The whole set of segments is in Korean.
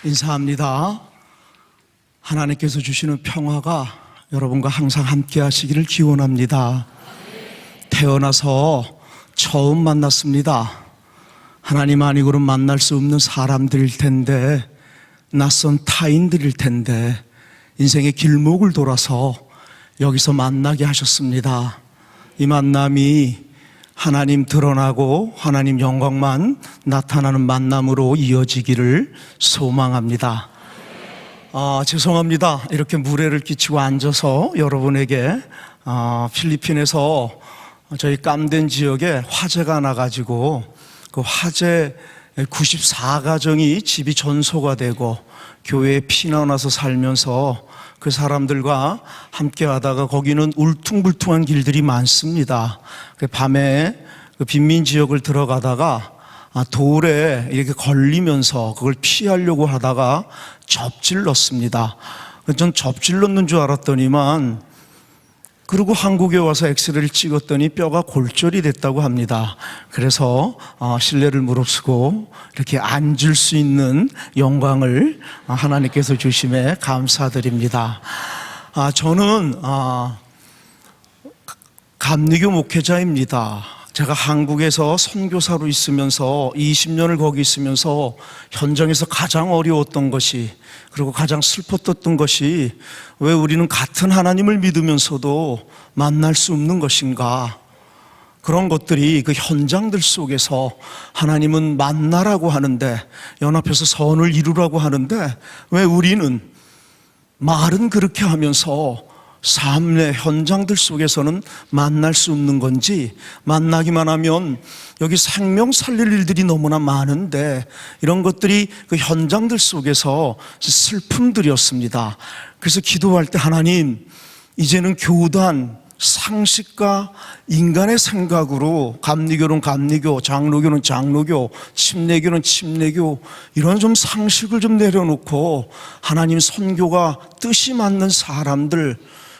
인사합니다. 하나님께서 주시는 평화가 여러분과 항상 함께 하시기를 기원합니다. 태어나서 처음 만났습니다. 하나님 아니고는 만날 수 없는 사람들일 텐데, 낯선 타인들일 텐데, 인생의 길목을 돌아서 여기서 만나게 하셨습니다. 이 만남이 하나님 드러나고 하나님 영광만 나타나는 만남으로 이어지기를 소망합니다. 죄송합니다. 이렇게 무례를 끼치고 앉아서 여러분에게 필리핀에서 저희 깜덴 지역에 화재가 나가지고 그 화재 94가정이 집이 전소가 되고 교회에 피난 와서 살면서 그 사람들과 함께 하다가 거기는 울퉁불퉁한 길들이 많습니다. 밤에 그 빈민 지역을 들어가다가 돌에 이렇게 걸리면서 그걸 피하려고 하다가 접질렀습니다. 전 접질렀는 줄 알았더니만, 그리고 한국에 와서 엑스레이를 찍었더니 뼈가 골절이 됐다고 합니다. 그래서 신뢰를 무릅쓰고 이렇게 앉을 수 있는 영광을 하나님께서 주심에 감사드립니다. 저는 감리교 목회자입니다. 제가 한국에서 선교사로 있으면서 20년을 거기 있으면서 현장에서 가장 어려웠던 것이, 그리고 가장 슬펐던 것이, 왜 우리는 같은 하나님을 믿으면서도 만날 수 없는 것인가? 그런 것들이 그 현장들 속에서 하나님은 만나라고 하는데, 연합해서 선을 이루라고 하는데, 왜 우리는 말은 그렇게 하면서 삶의 현장들 속에서는 만날 수 없는 건지, 만나기만 하면 여기 생명 살릴 일들이 너무나 많은데 이런 것들이 그 현장들 속에서 슬픔들이었습니다. 그래서 기도할 때, 하나님, 이제는 교단 상식과 인간의 생각으로, 감리교는 감리교, 장로교는 장로교, 침례교는 침례교, 이런 좀 상식을 좀 내려놓고 하나님 선교가 뜻이 맞는 사람들,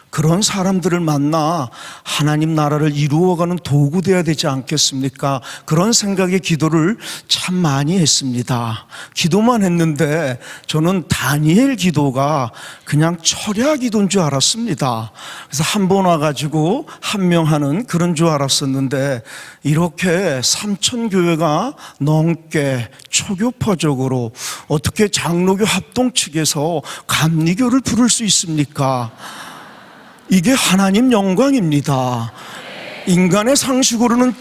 그런 사람들을 만나 하나님 나라를 이루어가는 도구 되어야 되지 않겠습니까? 그런 생각의 기도를 참 많이 했습니다. 기도만 했는데 저는 다니엘 기도가 그냥 철야 기도인 줄 알았습니다. 그래서 한 번 와가지고 한 명 하는 그런 줄 알았었는데, 이렇게 3,000교회가 넘게 초교파적으로 어떻게 장로교 합동 측에서 감리교를 부를 수 있습니까? 이게 하나님 영광입니다. 인간의 상식으로는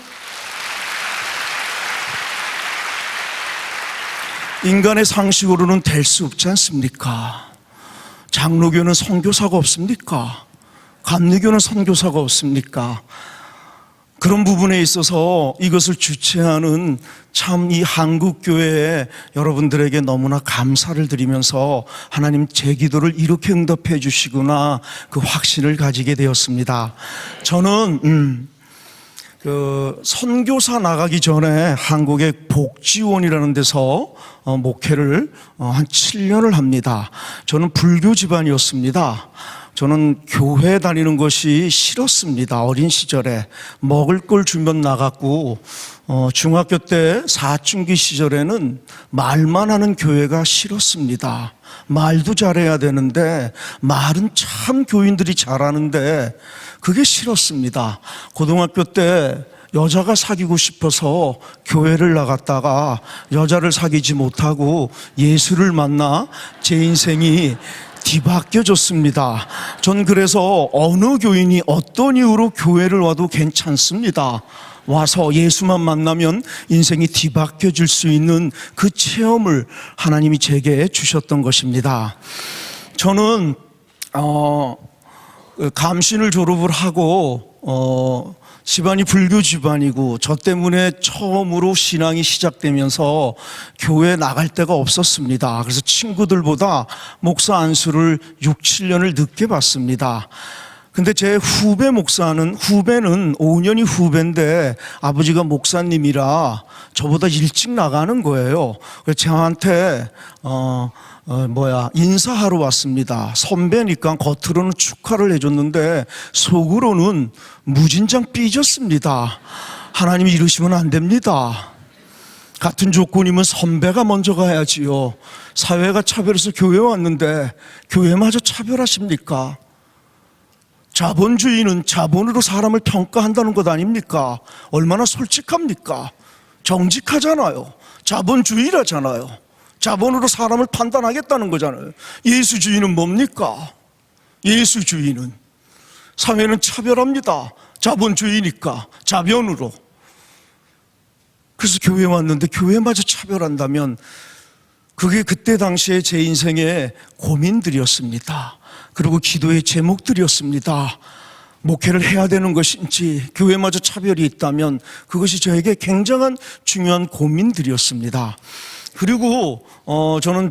될 수 없지 않습니까? 장로교는 선교사가 없습니까? 감리교는 선교사가 없습니까? 그런 부분에 있어서 이것을 주최하는 참 이 한국교회에 여러분들에게 너무나 감사를 드리면서, 하나님 제 기도를 이렇게 응답해 주시구나, 그 확신을 가지게 되었습니다. 저는 그 선교사 나가기 전에 한국의 복지원이라는 데서 목회를 한 7년을 합니다. 저는 불교 집안이었습니다. 저는 교회 다니는 것이 싫었습니다. 어린 시절에 먹을 걸 주면 나갔고, 중학교 때 사춘기 시절에는 말만 하는 교회가 싫었습니다. 말도 잘해야 되는데 말은 참 교인들이 잘하는데 그게 싫었습니다. 고등학교 때 여자가 사귀고 싶어서 교회를 나갔다가 여자를 사귀지 못하고 예수를 만나 제 인생이 뒤바뀌어졌습니다. 전 그래서 어느 교인이 어떤 이유로 교회를 와도 괜찮습니다. 와서 예수만 만나면 인생이 뒤바뀌어질 수 있는 그 체험을 하나님이 제게 주셨던 것입니다. 저는 감신을 졸업을 하고 집안이 불교 집안이고, 저 때문에 처음으로 신앙이 시작되면서 교회에 나갈 데가 없었습니다. 그래서 친구들보다 목사 안수를 6, 7년을 늦게 받습니다. 근데 제 후배는 5년이 후배인데 아버지가 목사님이라 저보다 일찍 나가는 거예요. 그래서 저한테 인사하러 왔습니다. 선배니까 겉으로는 축하를 해줬는데 속으로는 무진장 삐졌습니다. 하나님이 이러시면 안 됩니다. 같은 조건이면 선배가 먼저 가야지요. 사회가 차별해서 교회 왔는데 교회마저 차별하십니까? 자본주의는 자본으로 사람을 평가한다는 것 아닙니까? 얼마나 솔직합니까? 정직하잖아요. 자본주의라잖아요. 자본으로 사람을 판단하겠다는 거잖아요. 예수주의는 뭡니까? 예수주의는 사회는 차별합니다. 자본주의니까 자변으로. 그래서 교회 왔는데 교회마저 차별한다면 그게 그때 당시에 제 인생의 고민들이었습니다. 그리고 기도의 제목들이었습니다. 목회를 해야 되는 것인지, 교회마저 차별이 있다면 그것이 저에게 굉장한 중요한 고민들이었습니다. 그리고 저는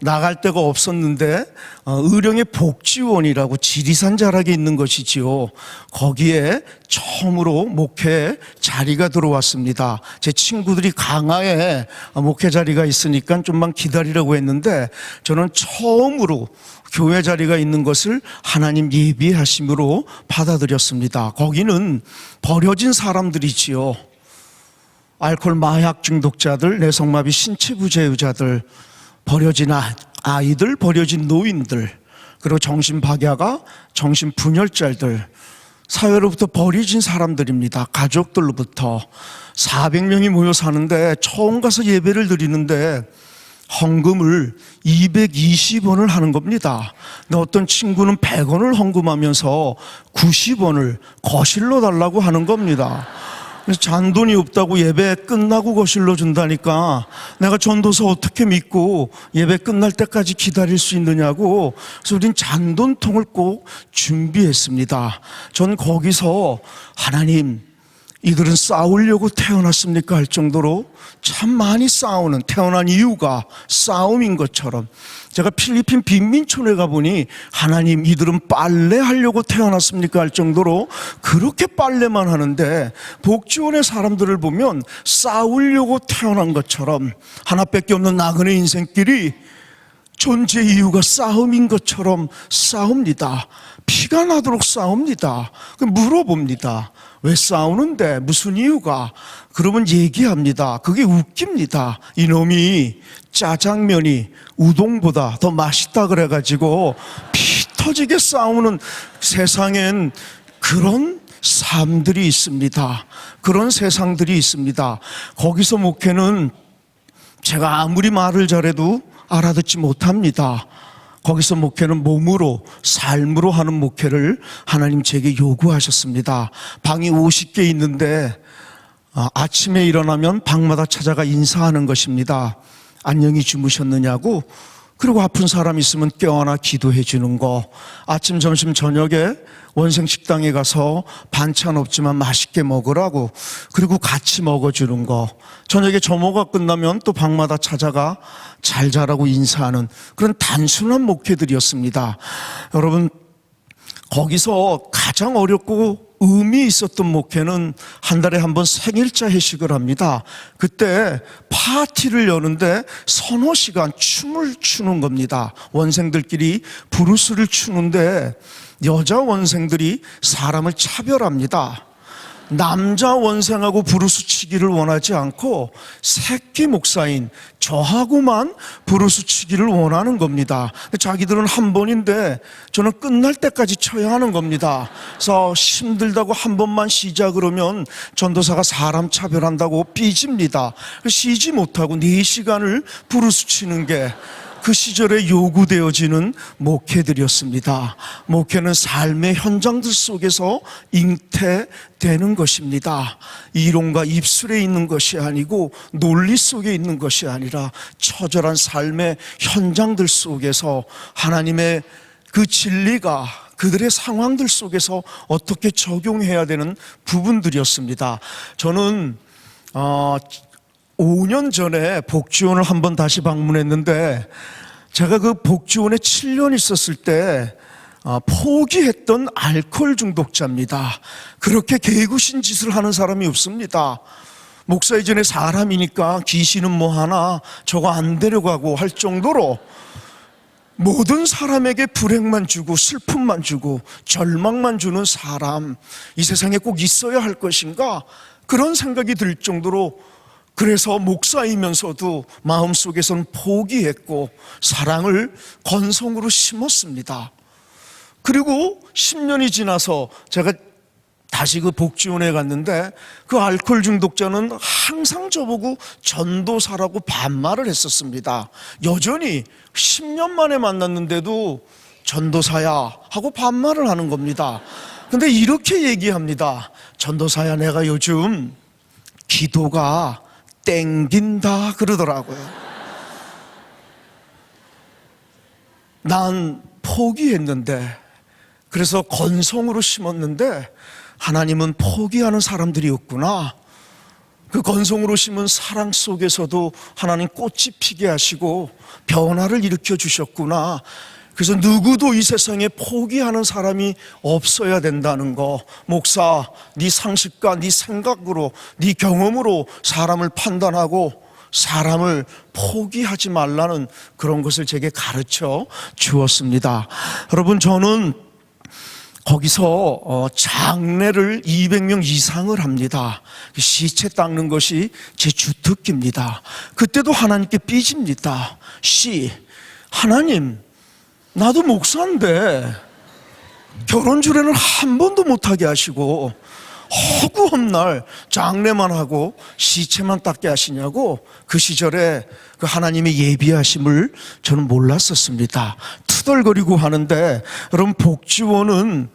나갈 데가 없었는데 의령의 복지원이라고 지리산 자락에 있는 것이지요. 거기에 처음으로 목회 자리가 들어왔습니다. 제 친구들이 강화에 목회 자리가 있으니까 좀만 기다리라고 했는데 저는 처음으로 교회 자리가 있는 것을 하나님 예비하심으로 받아들였습니다. 거기는 버려진 사람들이지요. 알코올 마약 중독자들, 내성마비 신체부재유자들, 버려진 아이들, 버려진 노인들, 그리고 정신박야가, 정신분열자들, 사회로부터 버려진 사람들입니다. 가족들로부터 400명이 모여 사는데 처음 가서 예배를 드리는데 헌금을 220원을 하는 겁니다. 근데 어떤 친구는 100원을 헌금하면서 90원을 거실로 달라고 하는 겁니다. 그래서 잔돈이 없다고 예배 끝나고 거실로 준다니까 내가 전도서 어떻게 믿고 예배 끝날 때까지 기다릴 수 있느냐고. 그래서 우린 잔돈통을 꼭 준비했습니다. 전 거기서 하나님, 이들은 싸우려고 태어났습니까? 할 정도로 참 많이 싸우는, 태어난 이유가 싸움인 것처럼. 제가 필리핀 빈민촌에 가보니 하나님, 이들은 빨래하려고 태어났습니까? 할 정도로 그렇게 빨래만 하는데, 복지원의 사람들을 보면 싸우려고 태어난 것처럼 하나밖에 없는 나그네 인생끼리 존재 이유가 싸움인 것처럼 싸웁니다. 피가 나도록 싸웁니다. 물어봅니다. 왜 싸우는데? 무슨 이유가? 그러면 얘기합니다. 그게 웃깁니다. 이놈이 짜장면이 우동보다 더 맛있다 그래가지고 피 터지게 싸우는, 세상엔 그런 삶들이 있습니다. 그런 세상들이 있습니다. 거기서 목회는 제가 아무리 말을 잘해도 알아듣지 못합니다. 거기서 목회는 몸으로, 삶으로 하는 목회를 하나님 제게 요구하셨습니다. 방이 50개 있는데 아침에 일어나면 방마다 찾아가 인사하는 것입니다. 안녕히 주무셨느냐고. 그리고 아픈 사람 있으면 껴안아 기도해 주는 거. 아침, 점심, 저녁에 원생식당에 가서 반찬 없지만 맛있게 먹으라고. 그리고 같이 먹어주는 거. 저녁에 점호가 끝나면 또 방마다 찾아가 잘 자라고 인사하는 그런 단순한 목회들이었습니다. 여러분, 거기서 가장 어렵고 의미 있었던 목회는 한 달에 한 번 생일자 회식을 합니다. 그때 파티를 여는데 서너 시간 춤을 추는 겁니다. 원생들끼리 브루스를 추는데 여자 원생들이 사람을 차별합니다. 남자 원생하고 브루스 치기를 원하지 않고 새끼 목사인 저하고만 브루스 치기를 원하는 겁니다. 자기들은 한 번인데 저는 끝날 때까지 쳐야 하는 겁니다. 그래서 힘들다고 한 번만 쉬자 그러면 전도사가 사람 차별한다고 삐집니다. 쉬지 못하고 4시간을 브루스 치는 게 그 시절에 요구되어지는 목회들이었습니다. 목회는 삶의 현장들 속에서 잉태되는 것입니다. 이론과 입술에 있는 것이 아니고 논리 속에 있는 것이 아니라 처절한 삶의 현장들 속에서 하나님의 그 진리가 그들의 상황들 속에서 어떻게 적용해야 되는 부분들이었습니다. 저는 5년 전에 복지원을 한번 다시 방문했는데 제가 그 복지원에 7년 있었을 때 포기했던 알코올 중독자입니다. 그렇게 개구신 짓을 하는 사람이 없습니다. 목사 이전에 사람이니까 귀신은 뭐 하나 저거 안 데려가고 할 정도로 모든 사람에게 불행만 주고 슬픔만 주고 절망만 주는 사람, 이 세상에 꼭 있어야 할 것인가? 그런 생각이 들 정도로 그래서 목사이면서도 마음속에서는 포기했고 사랑을 건성으로 심었습니다. 그리고 10년이 지나서 제가 다시 그 복지원에 갔는데 그 알코올 중독자는 항상 저보고 전도사라고 반말을 했었습니다. 여전히 10년 만에 만났는데도 전도사야 하고 반말을 하는 겁니다. 근데 이렇게 얘기합니다. 전도사야, 내가 요즘 기도가 땡긴다 그러더라고요. 난 포기했는데, 그래서 건성으로 심었는데 하나님은 포기하는 사람들이 없구나. 그 건성으로 심은 사랑 속에서도 하나님 꽃이 피게 하시고 변화를 일으켜 주셨구나. 그래서 누구도 이 세상에 포기하는 사람이 없어야 된다는 거, 목사, 네 상식과 네 생각으로, 네 경험으로 사람을 판단하고 사람을 포기하지 말라는 그런 것을 제게 가르쳐 주었습니다. 여러분, 저는 거기서 장례를 200명 이상을 합니다. 시체 닦는 것이 제 주특기입니다. 그때도 하나님께 삐집니다. 하나님, 나도 목사인데 결혼 주례는 한 번도 못하게 하시고 허구한 날 장례만 하고 시체만 닦게 하시냐고. 그 시절에 그 하나님의 예비하심을 저는 몰랐었습니다. 투덜거리고 하는데, 여러분, 복지원은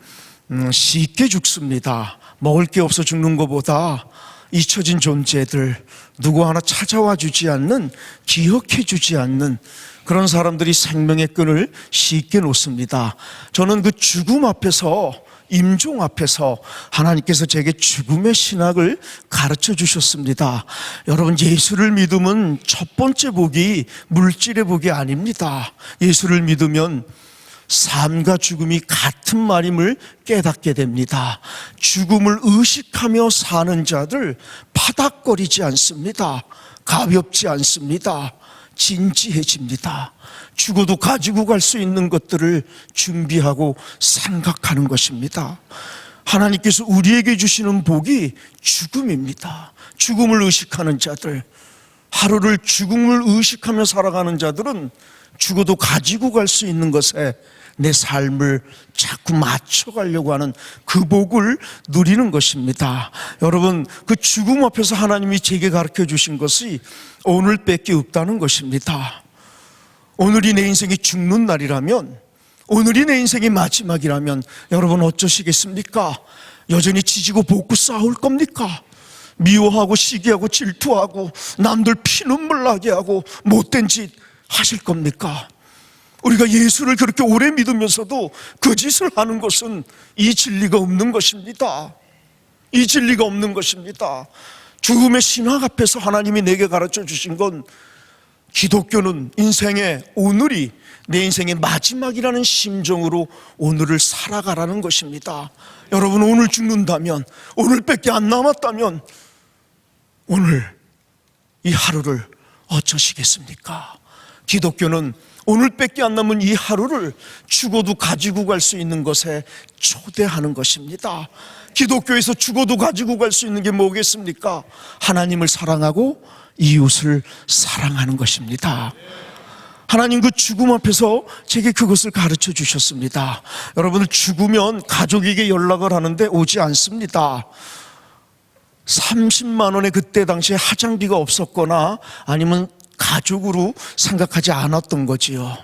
쉽게 죽습니다. 먹을 게 없어 죽는 것보다 잊혀진 존재들, 누구 하나 찾아와 주지 않는, 기억해 주지 않는 그런 사람들이 생명의 끈을 쉽게 놓습니다. 저는 그 죽음 앞에서, 임종 앞에서 하나님께서 제게 죽음의 신학을 가르쳐 주셨습니다. 여러분, 예수를 믿으면 첫 번째 복이 물질의 복이 아닙니다. 예수를 믿으면 삶과 죽음이 같은 말임을 깨닫게 됩니다. 죽음을 의식하며 사는 자들 파닥거리지 않습니다. 가볍지 않습니다. 진지해집니다. 죽어도 가지고 갈 수 있는 것들을 준비하고 생각하는 것입니다. 하나님께서 우리에게 주시는 복이 죽음입니다. 죽음을 의식하는 자들, 하루를 죽음을 의식하며 살아가는 자들은 죽어도 가지고 갈 수 있는 것에 내 삶을 자꾸 맞춰가려고 하는 그 복을 누리는 것입니다. 여러분, 그 죽음 앞에서 하나님이 제게 가르쳐 주신 것이 오늘밖에 없다는 것입니다. 오늘이 내 인생이 죽는 날이라면, 오늘이 내 인생의 마지막이라면 여러분 어쩌시겠습니까? 여전히 지지고 볶고 싸울 겁니까? 미워하고 시기하고 질투하고 남들 피눈물 나게 하고 못된 짓 하실 겁니까? 우리가 예수를 그렇게 오래 믿으면서도 그 짓을 하는 것은 이 진리가 없는 것입니다. 이 진리가 없는 것입니다. 죽음의 신학 앞에서 하나님이 내게 가르쳐 주신 건, 기독교는 인생의 오늘이 내 인생의 마지막이라는 심정으로 오늘을 살아가라는 것입니다. 여러분, 오늘 죽는다면, 오늘밖에 안 남았다면 오늘 이 하루를 어쩌시겠습니까? 기독교는 오늘밖에 안 남은 이 하루를 죽어도 가지고 갈 수 있는 것에 초대하는 것입니다. 기독교에서 죽어도 가지고 갈 수 있는 게 뭐겠습니까? 하나님을 사랑하고 이웃을 사랑하는 것입니다. 하나님 그 죽음 앞에서 제게 그것을 가르쳐 주셨습니다. 여러분들, 죽으면 가족에게 연락을 하는데 오지 않습니다. 30만 원의 그때 당시에 화장비가 없었거나 아니면 가족으로 생각하지 않았던 거지요.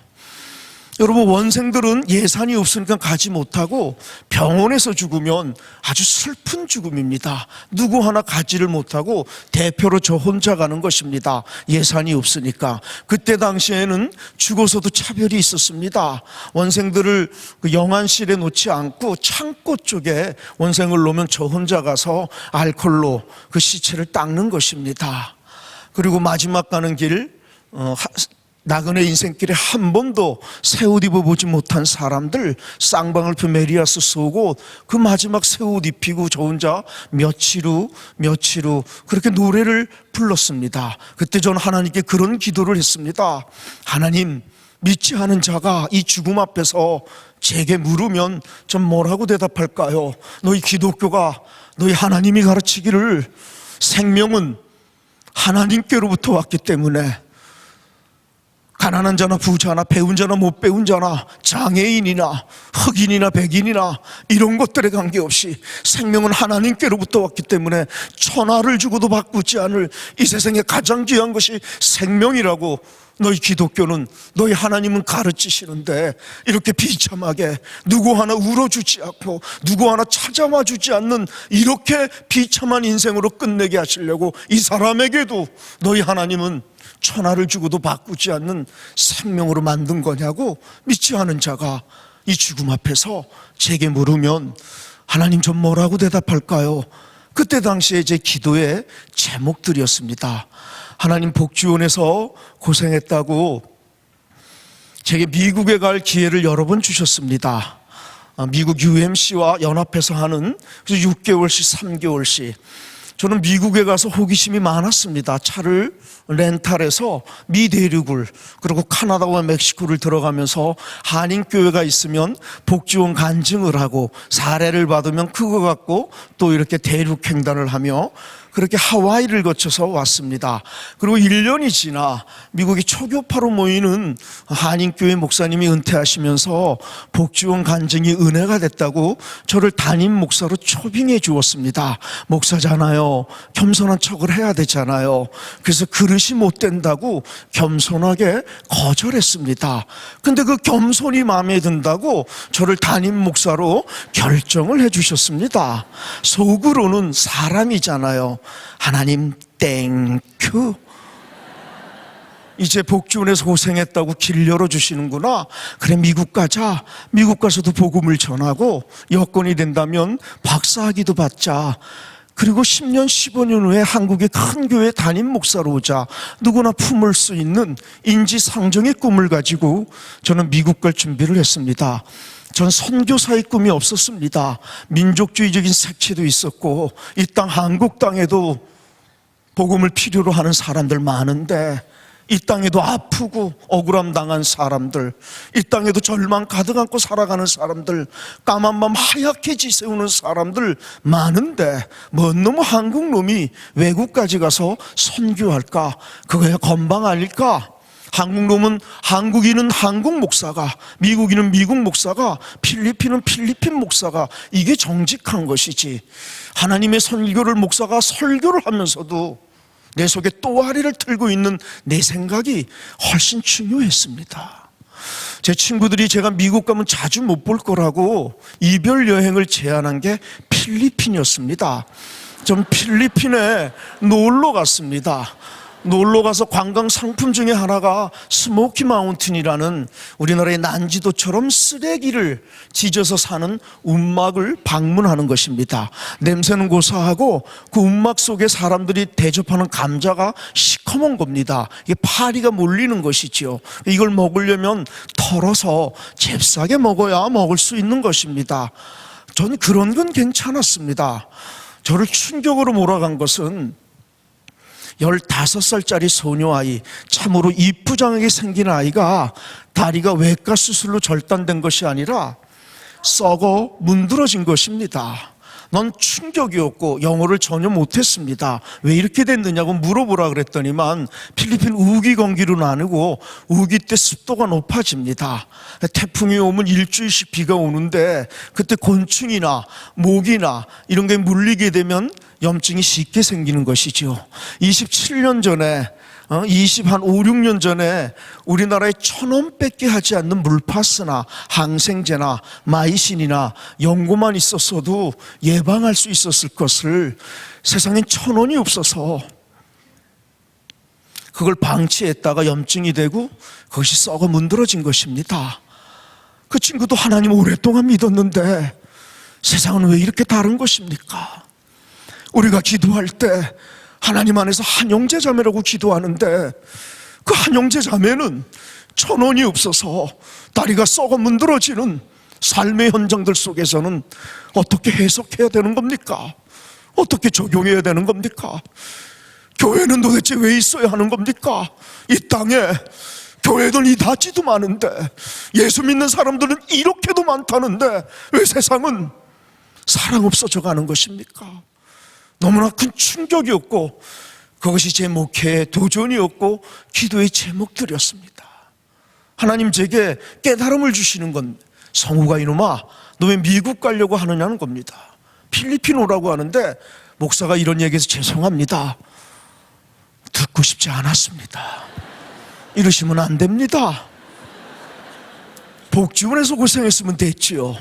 여러분, 원생들은 예산이 없으니까 가지 못하고 병원에서 죽으면 아주 슬픈 죽음입니다. 누구 하나 가지를 못하고 대표로 저 혼자 가는 것입니다. 예산이 없으니까. 그때 당시에는 죽어서도 차별이 있었습니다. 원생들을 그 영안실에 놓지 않고 창고 쪽에 원생을 놓으면 저 혼자 가서 알코올로 그 시체를 닦는 것입니다. 그리고 마지막 가는 길, 나그네 인생길에 한 번도 새 옷 입어보지 못한 사람들, 쌍방울 표 메리아스 속옷, 그 마지막 새 옷 입히고 저 혼자 며칠 후 그렇게 노래를 불렀습니다. 그때 저는 하나님께 그런 기도를 했습니다. 하나님, 믿지 않은 자가 이 죽음 앞에서 제게 물으면 전 뭐라고 대답할까요? 너희 기독교가, 너희 하나님이 가르치기를 생명은 하나님께로부터 왔기 때문에 가난한 자나 부자나 배운 자나 못 배운 자나 장애인이나 흑인이나 백인이나 이런 것들에 관계없이 생명은 하나님께로부터 왔기 때문에 천하를 주고도 바꾸지 않을 이 세상에 가장 귀한 것이 생명이라고 너희 기독교는, 너희 하나님은 가르치시는데, 이렇게 비참하게 누구 하나 울어주지 않고 누구 하나 찾아와 주지 않는 이렇게 비참한 인생으로 끝내게 하시려고 이 사람에게도 너희 하나님은 천하를 주고도 바꾸지 않는 생명으로 만든 거냐고 믿지 않은 자가 이 죽음 앞에서 제게 물으면 하나님, 전 뭐라고 대답할까요? 그때 당시에 제 기도의 제목들이었습니다. 하나님, 복지원에서 고생했다고 제게 미국에 갈 기회를 여러 번 주셨습니다. 미국 UMC와 연합해서 하는, 그래서 6개월씩 3개월씩 저는 미국에 가서 호기심이 많았습니다. 차를 렌탈해서 미 대륙을, 그리고 카나다와 멕시코를 들어가면서 한인교회가 있으면 복지원 간증을 하고 사례를 받으면 그거 갖고 또 이렇게 대륙 횡단을 하며 그렇게 하와이를 거쳐서 왔습니다. 그리고 1년이 지나 미국의 초교파로 모이는 한인교회 목사님이 은퇴하시면서 복지원 간증이 은혜가 됐다고 저를 담임 목사로 초빙해 주었습니다. 목사잖아요. 겸손한 척을 해야 되잖아요. 그래서 그릇이 못 된다고 겸손하게 거절했습니다. 근데 그 겸손이 마음에 든다고 저를 담임 목사로 결정을 해 주셨습니다. 속으로는 사람이잖아요. 하나님 땡큐, 이제 복지원에서 고생했다고 길 열어주시는구나. 그래, 미국 가자. 미국 가서도 복음을 전하고 여건이 된다면 박사학위도 받자. 그리고 10년 15년 후에 한국의 큰 교회 담임 목사로 오자. 누구나 품을 수 있는 인지상정의 꿈을 가지고 저는 미국 갈 준비를 했습니다. 전 선교사의 꿈이 없었습니다. 민족주의적인 색채도 있었고 이 땅 한국 땅에도 복음을 필요로 하는 사람들 많은데, 이 땅에도 아프고 억울함 당한 사람들, 이 땅에도 절망 가득 안고 살아가는 사람들, 까만 밤 하얗게 지새우는 사람들 많은데 뭔 놈의 한국 놈이 외국까지 가서 선교할까? 그거야 건방 아닐까? 한국 놈은, 한국인은 한국 목사가, 미국인은 미국 목사가, 필리핀은 필리핀 목사가, 이게 정직한 것이지. 하나님의 선교를 목사가 설교를 하면서도 내 속에 또아리를 틀고 있는 내 생각이 훨씬 중요했습니다. 제 친구들이 제가 미국 가면 자주 못 볼 거라고 이별 여행을 제안한 게 필리핀이었습니다. 전 필리핀에 놀러 갔습니다. 놀러 가서 관광 상품 중에 하나가 스모키 마운틴이라는 우리나라의 난지도처럼 쓰레기를 지져서 사는 움막을 방문하는 것입니다. 냄새는 고소하고 그 움막 속에 사람들이 대접하는 감자가 시커먼 겁니다. 이게 파리가 몰리는 것이지요. 이걸 먹으려면 털어서 잽싸게 먹어야 먹을 수 있는 것입니다. 저는 그런 건 괜찮았습니다. 저를 충격으로 몰아간 것은 15살짜리 소녀아이, 참으로 이쁘장하게 생긴 아이가 다리가 외과 수술로 절단된 것이 아니라 썩어 문드러진 것입니다. 넌 충격이었고 영어를 전혀 못했습니다. 왜 이렇게 됐느냐고 물어보라 그랬더니만 필리핀 우기 건기로 나누고 우기 때 습도가 높아집니다. 태풍이 오면 일주일씩 비가 오는데 그때 곤충이나 모기나 이런 게 물리게 되면 염증이 쉽게 생기는 것이죠. 27년 전에 5, 6년 전에 우리나라에 1,000원밖에 하지 않는 물파스나 항생제나 마이신이나 연고만 있었어도 예방할 수 있었을 것을 세상엔 1,000원이 없어서 그걸 방치했다가 염증이 되고 그것이 썩어 문드러진 것입니다. 그 친구도 하나님 오랫동안 믿었는데 세상은 왜 이렇게 다른 것입니까? 우리가 기도할 때 하나님 안에서 한영제 자매라고 기도하는데 그 한영제 자매는 1,000원이 없어서 다리가 썩어 문드러지는 삶의 현장들 속에서는 어떻게 해석해야 되는 겁니까? 어떻게 적용해야 되는 겁니까? 교회는 도대체 왜 있어야 하는 겁니까? 이 땅에 교회는 이다지도 많은데, 예수 믿는 사람들은 이렇게도 많다는데 왜 세상은 사랑 없어져 가는 것입니까? 너무나 큰 충격이었고 그것이 제 목회의 도전이었고 기도의 제목들이었습니다. 하나님 제게 깨달음을 주시는 건, 성우가 이놈아 너 왜 미국 가려고 하느냐는 겁니다. 필리핀 오라고 하는데 목사가 이런 얘기해서 죄송합니다, 듣고 싶지 않았습니다. 이러시면 안 됩니다. 복지원에서 고생했으면 됐지요.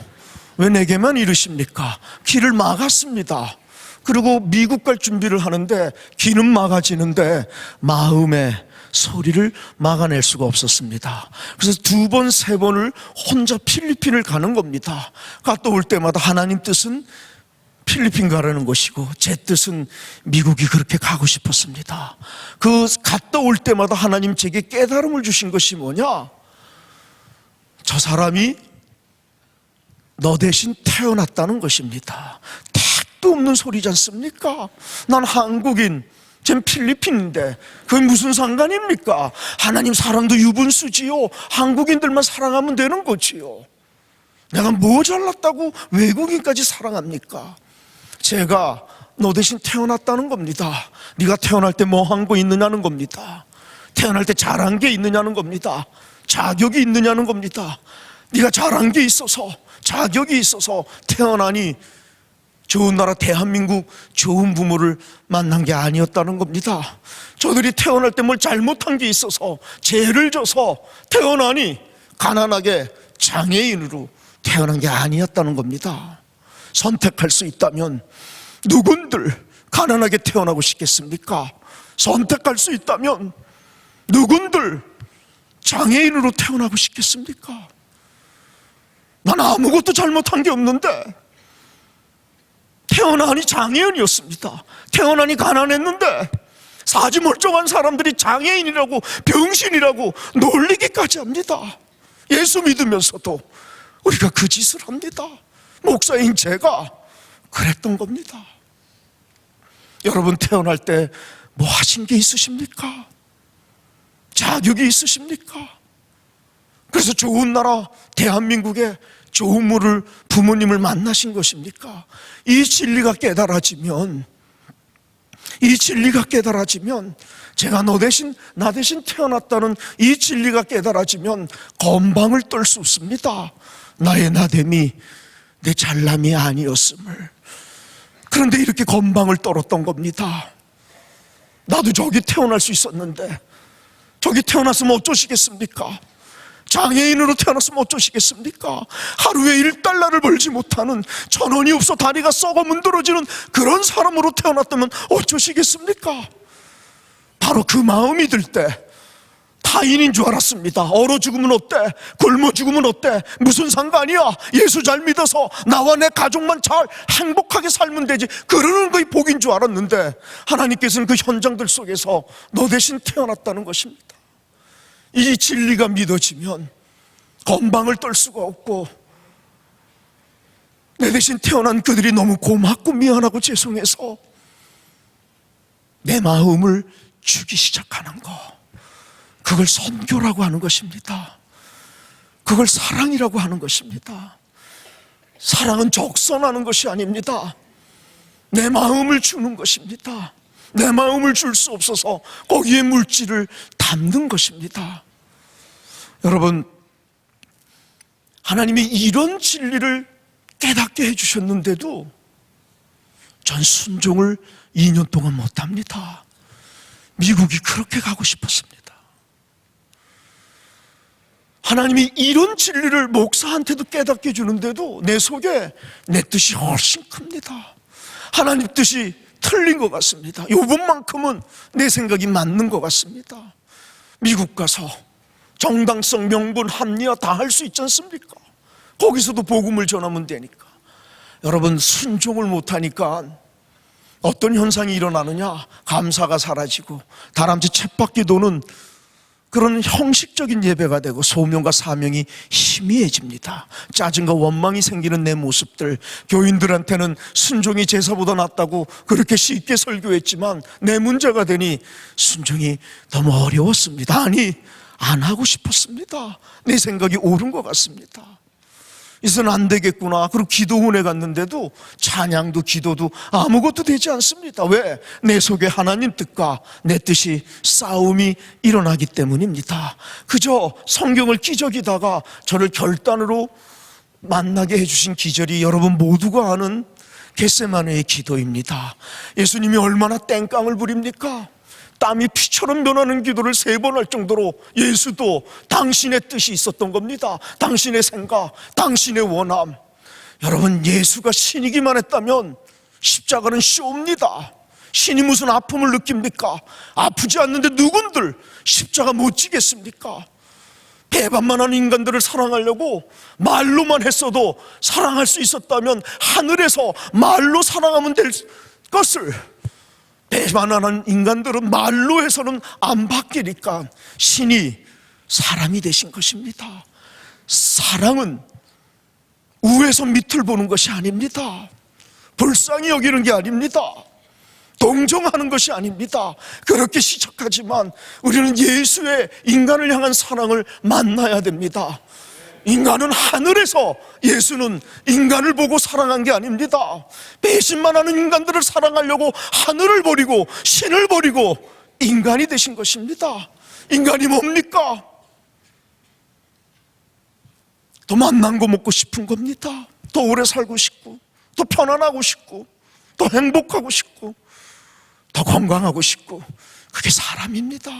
왜 내게만 이러십니까? 길을 막았습니다. 그리고 미국 갈 준비를 하는데 길은 막아지는데 마음의 소리를 막아낼 수가 없었습니다. 그래서 2번, 3번을 혼자 필리핀을 가는 겁니다. 갔다 올 때마다 하나님 뜻은 필리핀 가라는 것이고 제 뜻은 미국이 그렇게 가고 싶었습니다. 그 갔다 올 때마다 하나님 제게 깨달음을 주신 것이 뭐냐? 저 사람이 너 대신 태어났다는 것입니다. 택도 없는 소리지 않습니까? 난 한국인, 쟨 필리핀인데 그게 무슨 상관입니까? 하나님 사랑도 유분수지요. 한국인들만 사랑하면 되는 거지요. 내가 뭐 잘났다고 외국인까지 사랑합니까? 제가 너 대신 태어났다는 겁니다. 네가 태어날 때 뭐 한 거 있느냐는 겁니다. 태어날 때 잘한 게 있느냐는 겁니다. 자격이 있느냐는 겁니다. 네가 잘한 게 있어서, 자격이 있어서 태어나니 좋은 나라 대한민국 좋은 부모를 만난 게 아니었다는 겁니다. 저들이 태어날 때 뭘 잘못한 게 있어서 죄를 져서 태어나니 가난하게 장애인으로 태어난 게 아니었다는 겁니다. 선택할 수 있다면 누군들 가난하게 태어나고 싶겠습니까? 선택할 수 있다면 누군들 장애인으로 태어나고 싶겠습니까? 난 아무것도 잘못한 게 없는데 태어나니 장애인이었습니다. 태어나니 가난했는데 사지 멀쩡한 사람들이 장애인이라고 병신이라고 놀리기까지 합니다. 예수 믿으면서도 우리가 그 짓을 합니다. 목사인 제가 그랬던 겁니다. 여러분 태어날 때 뭐 하신 게 있으십니까? 자격이 있으십니까? 그래서 좋은 나라 대한민국에 좋은 부모님을 만나신 것입니까? 이 진리가 깨달아지면 제가 나 대신 태어났다는 이 진리가 깨달아지면 건방을 떨 수 없습니다. 나의 나됨이 내 잘남이 아니었음을. 그런데 이렇게 건방을 떨었던 겁니다. 나도 저기 태어날 수 있었는데 저기 태어났으면 어쩌시겠습니까? 장애인으로 태어났으면 어쩌시겠습니까? 하루에 $1를 벌지 못하는, 1,000원이 없어 다리가 썩어 문드러지는 그런 사람으로 태어났다면 어쩌시겠습니까? 바로 그 마음이 들 때 타인인 줄 알았습니다. 얼어 죽으면 어때? 굶어 죽으면 어때? 무슨 상관이야? 예수 잘 믿어서 나와 내 가족만 잘 행복하게 살면 되지, 그러는 것이 복인 줄 알았는데 하나님께서는 그 현장들 속에서 너 대신 태어났다는 것입니다. 이 진리가 믿어지면 건방을 떨 수가 없고, 내 대신 태어난 그들이 너무 고맙고 미안하고 죄송해서 내 마음을 주기 시작하는 거, 그걸 선교라고 하는 것입니다. 그걸 사랑이라고 하는 것입니다. 사랑은 적선하는 것이 아닙니다. 내 마음을 주는 것입니다. 내 마음을 줄 수 없어서 거기에 물질을 담는 것입니다. 여러분, 하나님이 이런 진리를 깨닫게 해주셨는데도 전 순종을 2년 동안 못합니다. 미국이 그렇게 가고 싶었습니다. 하나님이 이런 진리를 목사한테도 깨닫게 해주는데도 내 속에 내 뜻이 훨씬 큽니다. 하나님 뜻이 틀린 것 같습니다. 요번만큼은 내 생각이 맞는 것 같습니다. 미국 가서 정당성, 명분, 합리화 다 할 수 있지 않습니까? 거기서도 복음을 전하면 되니까. 여러분, 순종을 못하니까 어떤 현상이 일어나느냐? 감사가 사라지고 다람쥐 쳇바퀴 도는 그런 형식적인 예배가 되고 소명과 사명이 희미해집니다. 짜증과 원망이 생기는 내 모습들, 교인들한테는 순종이 제사보다 낫다고 그렇게 쉽게 설교했지만 내 문제가 되니 순종이 너무 어려웠습니다. 아니, 안 하고 싶었습니다. 내 생각이 옳은 것 같습니다. 이제는 안 되겠구나. 그리고 기도원에 갔는데도 찬양도 기도도 아무것도 되지 않습니다. 왜? 내 속에 하나님 뜻과 내 뜻이 싸움이 일어나기 때문입니다. 그저 성경을 끼적이다가 저를 결단으로 만나게 해주신 기절이 여러분 모두가 아는 겟세마네의 기도입니다. 예수님이 얼마나 땡깡을 부립니까? 땀이 피처럼 변하는 기도를 3번 할 정도로 예수도 당신의 뜻이 있었던 겁니다. 당신의 생각, 당신의 원함. 여러분, 예수가 신이기만 했다면 십자가는 쇼입니다. 신이 무슨 아픔을 느낍니까? 아프지 않는데 누군들 십자가 못 지겠습니까? 배반만한 인간들을 사랑하려고 말로만 했어도 사랑할 수 있었다면 하늘에서 말로 사랑하면 될 것을 배반하는 인간들은 말로 해서는 안 바뀌니까 신이 사람이 되신 것입니다. 사랑은 위에서 밑을 보는 것이 아닙니다. 불쌍히 여기는 게 아닙니다. 동정하는 것이 아닙니다. 그렇게 시작하지만 우리는 예수의 인간을 향한 사랑을 만나야 됩니다. 인간은 하늘에서, 예수는 인간을 보고 사랑한 게 아닙니다. 배신만 하는 인간들을 사랑하려고 하늘을 버리고 신을 버리고 인간이 되신 것입니다. 인간이 뭡니까? 더 만난 거 먹고 싶은 겁니다. 더 오래 살고 싶고, 더 편안하고 싶고, 더 행복하고 싶고, 더 건강하고 싶고. 그게 사람입니다.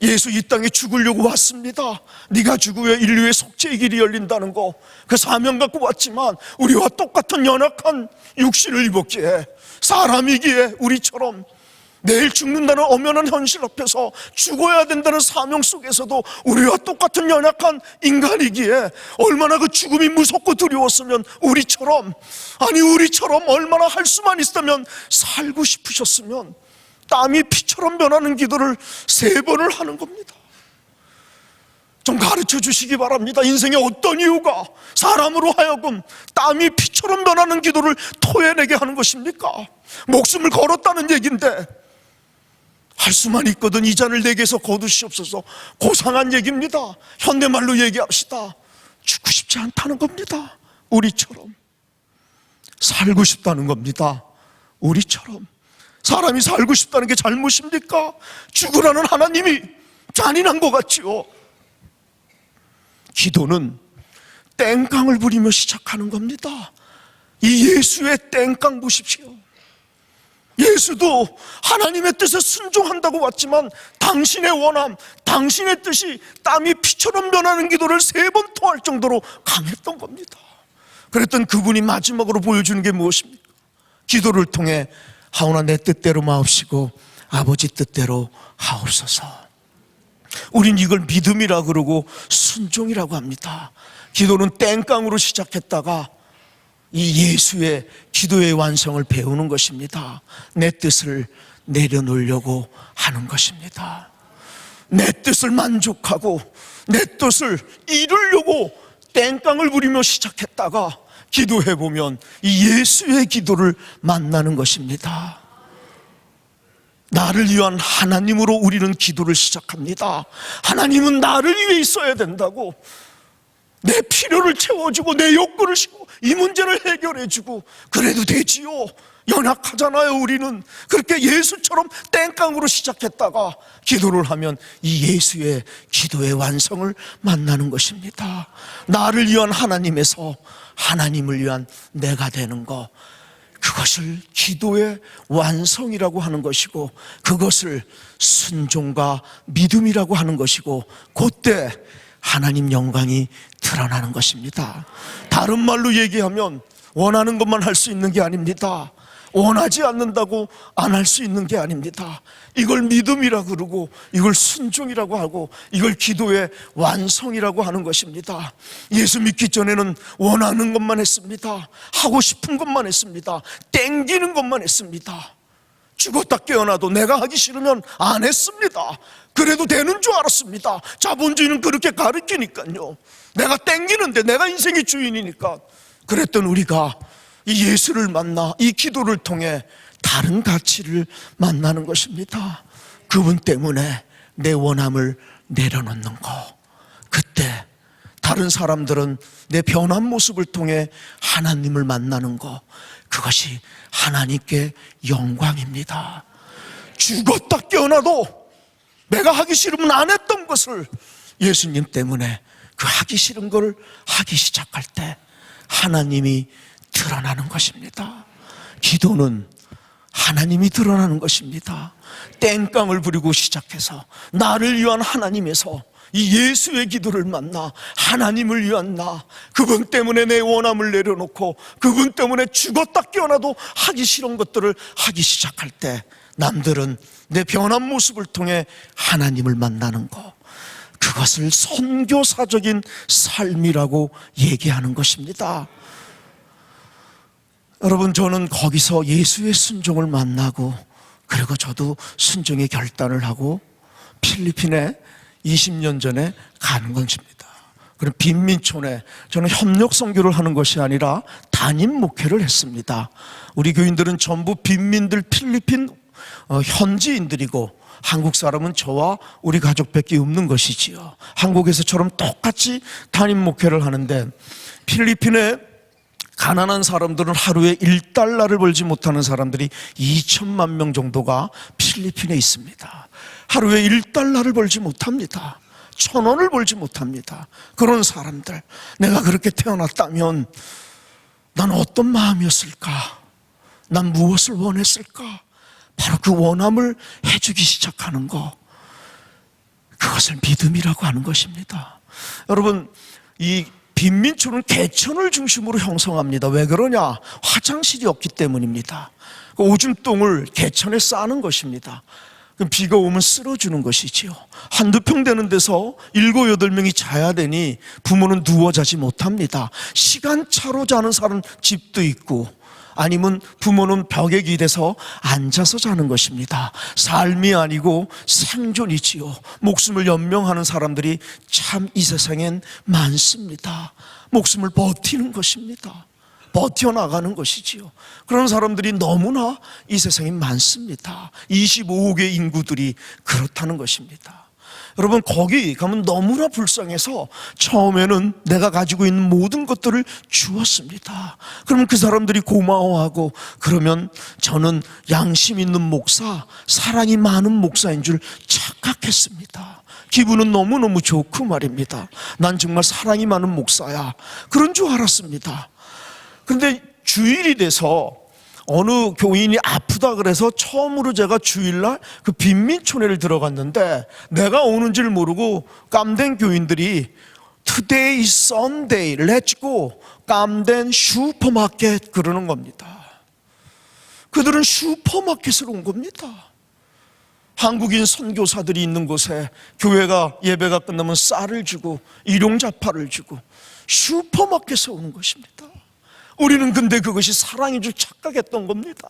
예수 이 땅에 죽으려고 왔습니다. 네가 죽으면 인류의 속죄의 길이 열린다는 거, 그 사명 갖고 왔지만 우리와 똑같은 연약한 육신을 입었기에, 사람이기에 우리처럼 내일 죽는다는 엄연한 현실 앞에서 죽어야 된다는 사명 속에서도 우리와 똑같은 연약한 인간이기에 얼마나 그 죽음이 무섭고 두려웠으면 우리처럼 얼마나 할 수만 있다면 살고 싶으셨으면 땀이 피처럼 변하는 기도를 3번을 하는 겁니다. 좀 가르쳐 주시기 바랍니다. 인생의 어떤 이유가 사람으로 하여금 땀이 피처럼 변하는 기도를 토해내게 하는 것입니까? 목숨을 걸었다는 얘기인데 할 수만 있거든 이 잔을 내게서 거두시옵소서. 고상한 얘기입니다. 현대말로 얘기합시다. 죽고 싶지 않다는 겁니다. 우리처럼 살고 싶다는 겁니다. 우리처럼. 사람이 살고 싶다는 게 잘못입니까? 죽으라는 하나님이 잔인한 것 같지요. 기도는 땡깡을 부리며 시작하는 겁니다. 이 예수의 땡깡 보십시오. 예수도 하나님의 뜻에 순종한다고 왔지만 당신의 원함, 당신의 뜻이 땀이 피처럼 변하는 기도를 3번 토할 정도로 강했던 겁니다. 그랬던 그분이 마지막으로 보여주는 게 무엇입니까? 기도를 통해 하오나 내 뜻대로 마옵시고 아버지 뜻대로 하옵소서. 우린 이걸 믿음이라 그러고 순종이라고 합니다. 기도는 땡깡으로 시작했다가 이 예수의 기도의 완성을 배우는 것입니다. 내 뜻을 내려놓으려고 하는 것입니다. 내 뜻을 만족하고 내 뜻을 이루려고 땡깡을 부리며 시작했다가 기도해보면 이 예수의 기도를 만나는 것입니다. 나를 위한 하나님으로 우리는 기도를 시작합니다. 하나님은 나를 위해 있어야 된다고, 내 필요를 채워주고 내 욕구를 싣고 이 문제를 해결해주고 그래도 되지요. 연약하잖아요. 우리는 그렇게 예수처럼 땡깡으로 시작했다가 기도를 하면 이 예수의 기도의 완성을 만나는 것입니다. 나를 위한 하나님에서 하나님을 위한 내가 되는 것, 그것을 기도의 완성이라고 하는 것이고, 그것을 순종과 믿음이라고 하는 것이고, 그때 하나님 영광이 드러나는 것입니다. 다른 말로 얘기하면 원하는 것만 할 수 있는 게 아닙니다. 원하지 않는다고 안 할 수 있는 게 아닙니다. 이걸 믿음이라 그러고 이걸 순종이라고 하고 이걸 기도의 완성이라고 하는 것입니다. 예수 믿기 전에는 원하는 것만 했습니다. 하고 싶은 것만 했습니다. 땡기는 것만 했습니다. 죽었다 깨어나도 내가 하기 싫으면 안 했습니다. 그래도 되는 줄 알았습니다. 자본주의는 그렇게 가르치니까요. 내가 땡기는데, 내가 인생의 주인이니까. 그랬던 우리가 이 예수를 만나 이 기도를 통해 다른 가치를 만나는 것입니다. 그분 때문에 내 원함을 내려놓는 거, 그때 다른 사람들은 내 변한 모습을 통해 하나님을 만나는 것, 그것이 하나님께 영광입니다. 죽었다 깨어나도 내가 하기 싫으면 안 했던 것을 예수님 때문에 그 하기 싫은 걸 하기 시작할 때 하나님이 드러나는 것입니다. 기도는 하나님이 드러나는 것입니다. 땡깡을 부리고 시작해서 나를 위한 하나님에서 이 예수의 기도를 만나 하나님을 위한 나, 그분 때문에 내 원함을 내려놓고 그분 때문에 죽었다 깨어나도 하기 싫은 것들을 하기 시작할 때 남들은 내 변한 모습을 통해 하나님을 만나는 것, 그것을 선교사적인 삶이라고 얘기하는 것입니다. 여러분, 저는 거기서 예수의 순종을 만나고 그리고 저도 순종의 결단을 하고 필리핀에 20년 전에 가는 것입니다. 그럼 빈민촌에 저는 협력 선교를 하는 것이 아니라 담임 목회를 했습니다. 우리 교인들은 전부 빈민들 필리핀 현지인들이고 한국 사람은 저와 우리 가족밖에 없는 것이지요. 한국에서처럼 똑같이 담임 목회를 하는데 필리핀에 가난한 사람들은 하루에 1달러를 벌지 못하는 사람들이 2천만 명 정도가 필리핀에 있습니다. 하루에 1달러를 벌지 못합니다. 1,000원을 벌지 못합니다. 그런 사람들, 내가 그렇게 태어났다면 난 어떤 마음이었을까? 난 무엇을 원했을까? 바로 그 원함을 해주기 시작하는 것, 그것을 믿음이라고 하는 것입니다. 여러분, 이 빈민촌은 개천을 중심으로 형성합니다. 왜 그러냐? 화장실이 없기 때문입니다. 그 오줌똥을 개천에 싸는 것입니다. 그럼 비가 오면 쓸어주는 것이지요. 한두 평 되는 데서 7, 8명이 자야 되니 부모는 누워 자지 못합니다. 시간차로 자는 사람 집도 있고, 아니면 부모는 벽에 기대서 앉아서 자는 것입니다. 삶이 아니고 생존이지요. 목숨을 연명하는 사람들이 참 이 세상엔 많습니다. 목숨을 버티는 것입니다. 버텨나가는 것이지요. 그런 사람들이 너무나 이 세상에 많습니다. 25억의 인구들이 그렇다는 것입니다. 여러분, 거기 가면 너무나 불쌍해서 처음에는 내가 가지고 있는 모든 것들을 주었습니다. 그러면 그 사람들이 고마워하고, 그러면 저는 양심 있는 목사, 사랑이 많은 목사인 줄 착각했습니다. 기분은 너무너무 좋고 말입니다. 난 정말 사랑이 많은 목사야, 그런 줄 알았습니다. 그런데 주일이 돼서 어느 교인이 아프다 그래서 처음으로 제가 주일날 그 빈민촌에를 들어갔는데, 내가 오는 줄 모르고 깜된 교인들이 Today is Sunday, let's go 깜된 슈퍼마켓 그러는 겁니다. 그들은 슈퍼마켓으로 온 겁니다. 한국인 선교사들이 있는 곳에 교회가 예배가 끝나면 쌀을 주고 일용자파를 주고 슈퍼마켓에 오는 것입니다. 우리는 근데 그것이 사랑인 줄 착각했던 겁니다.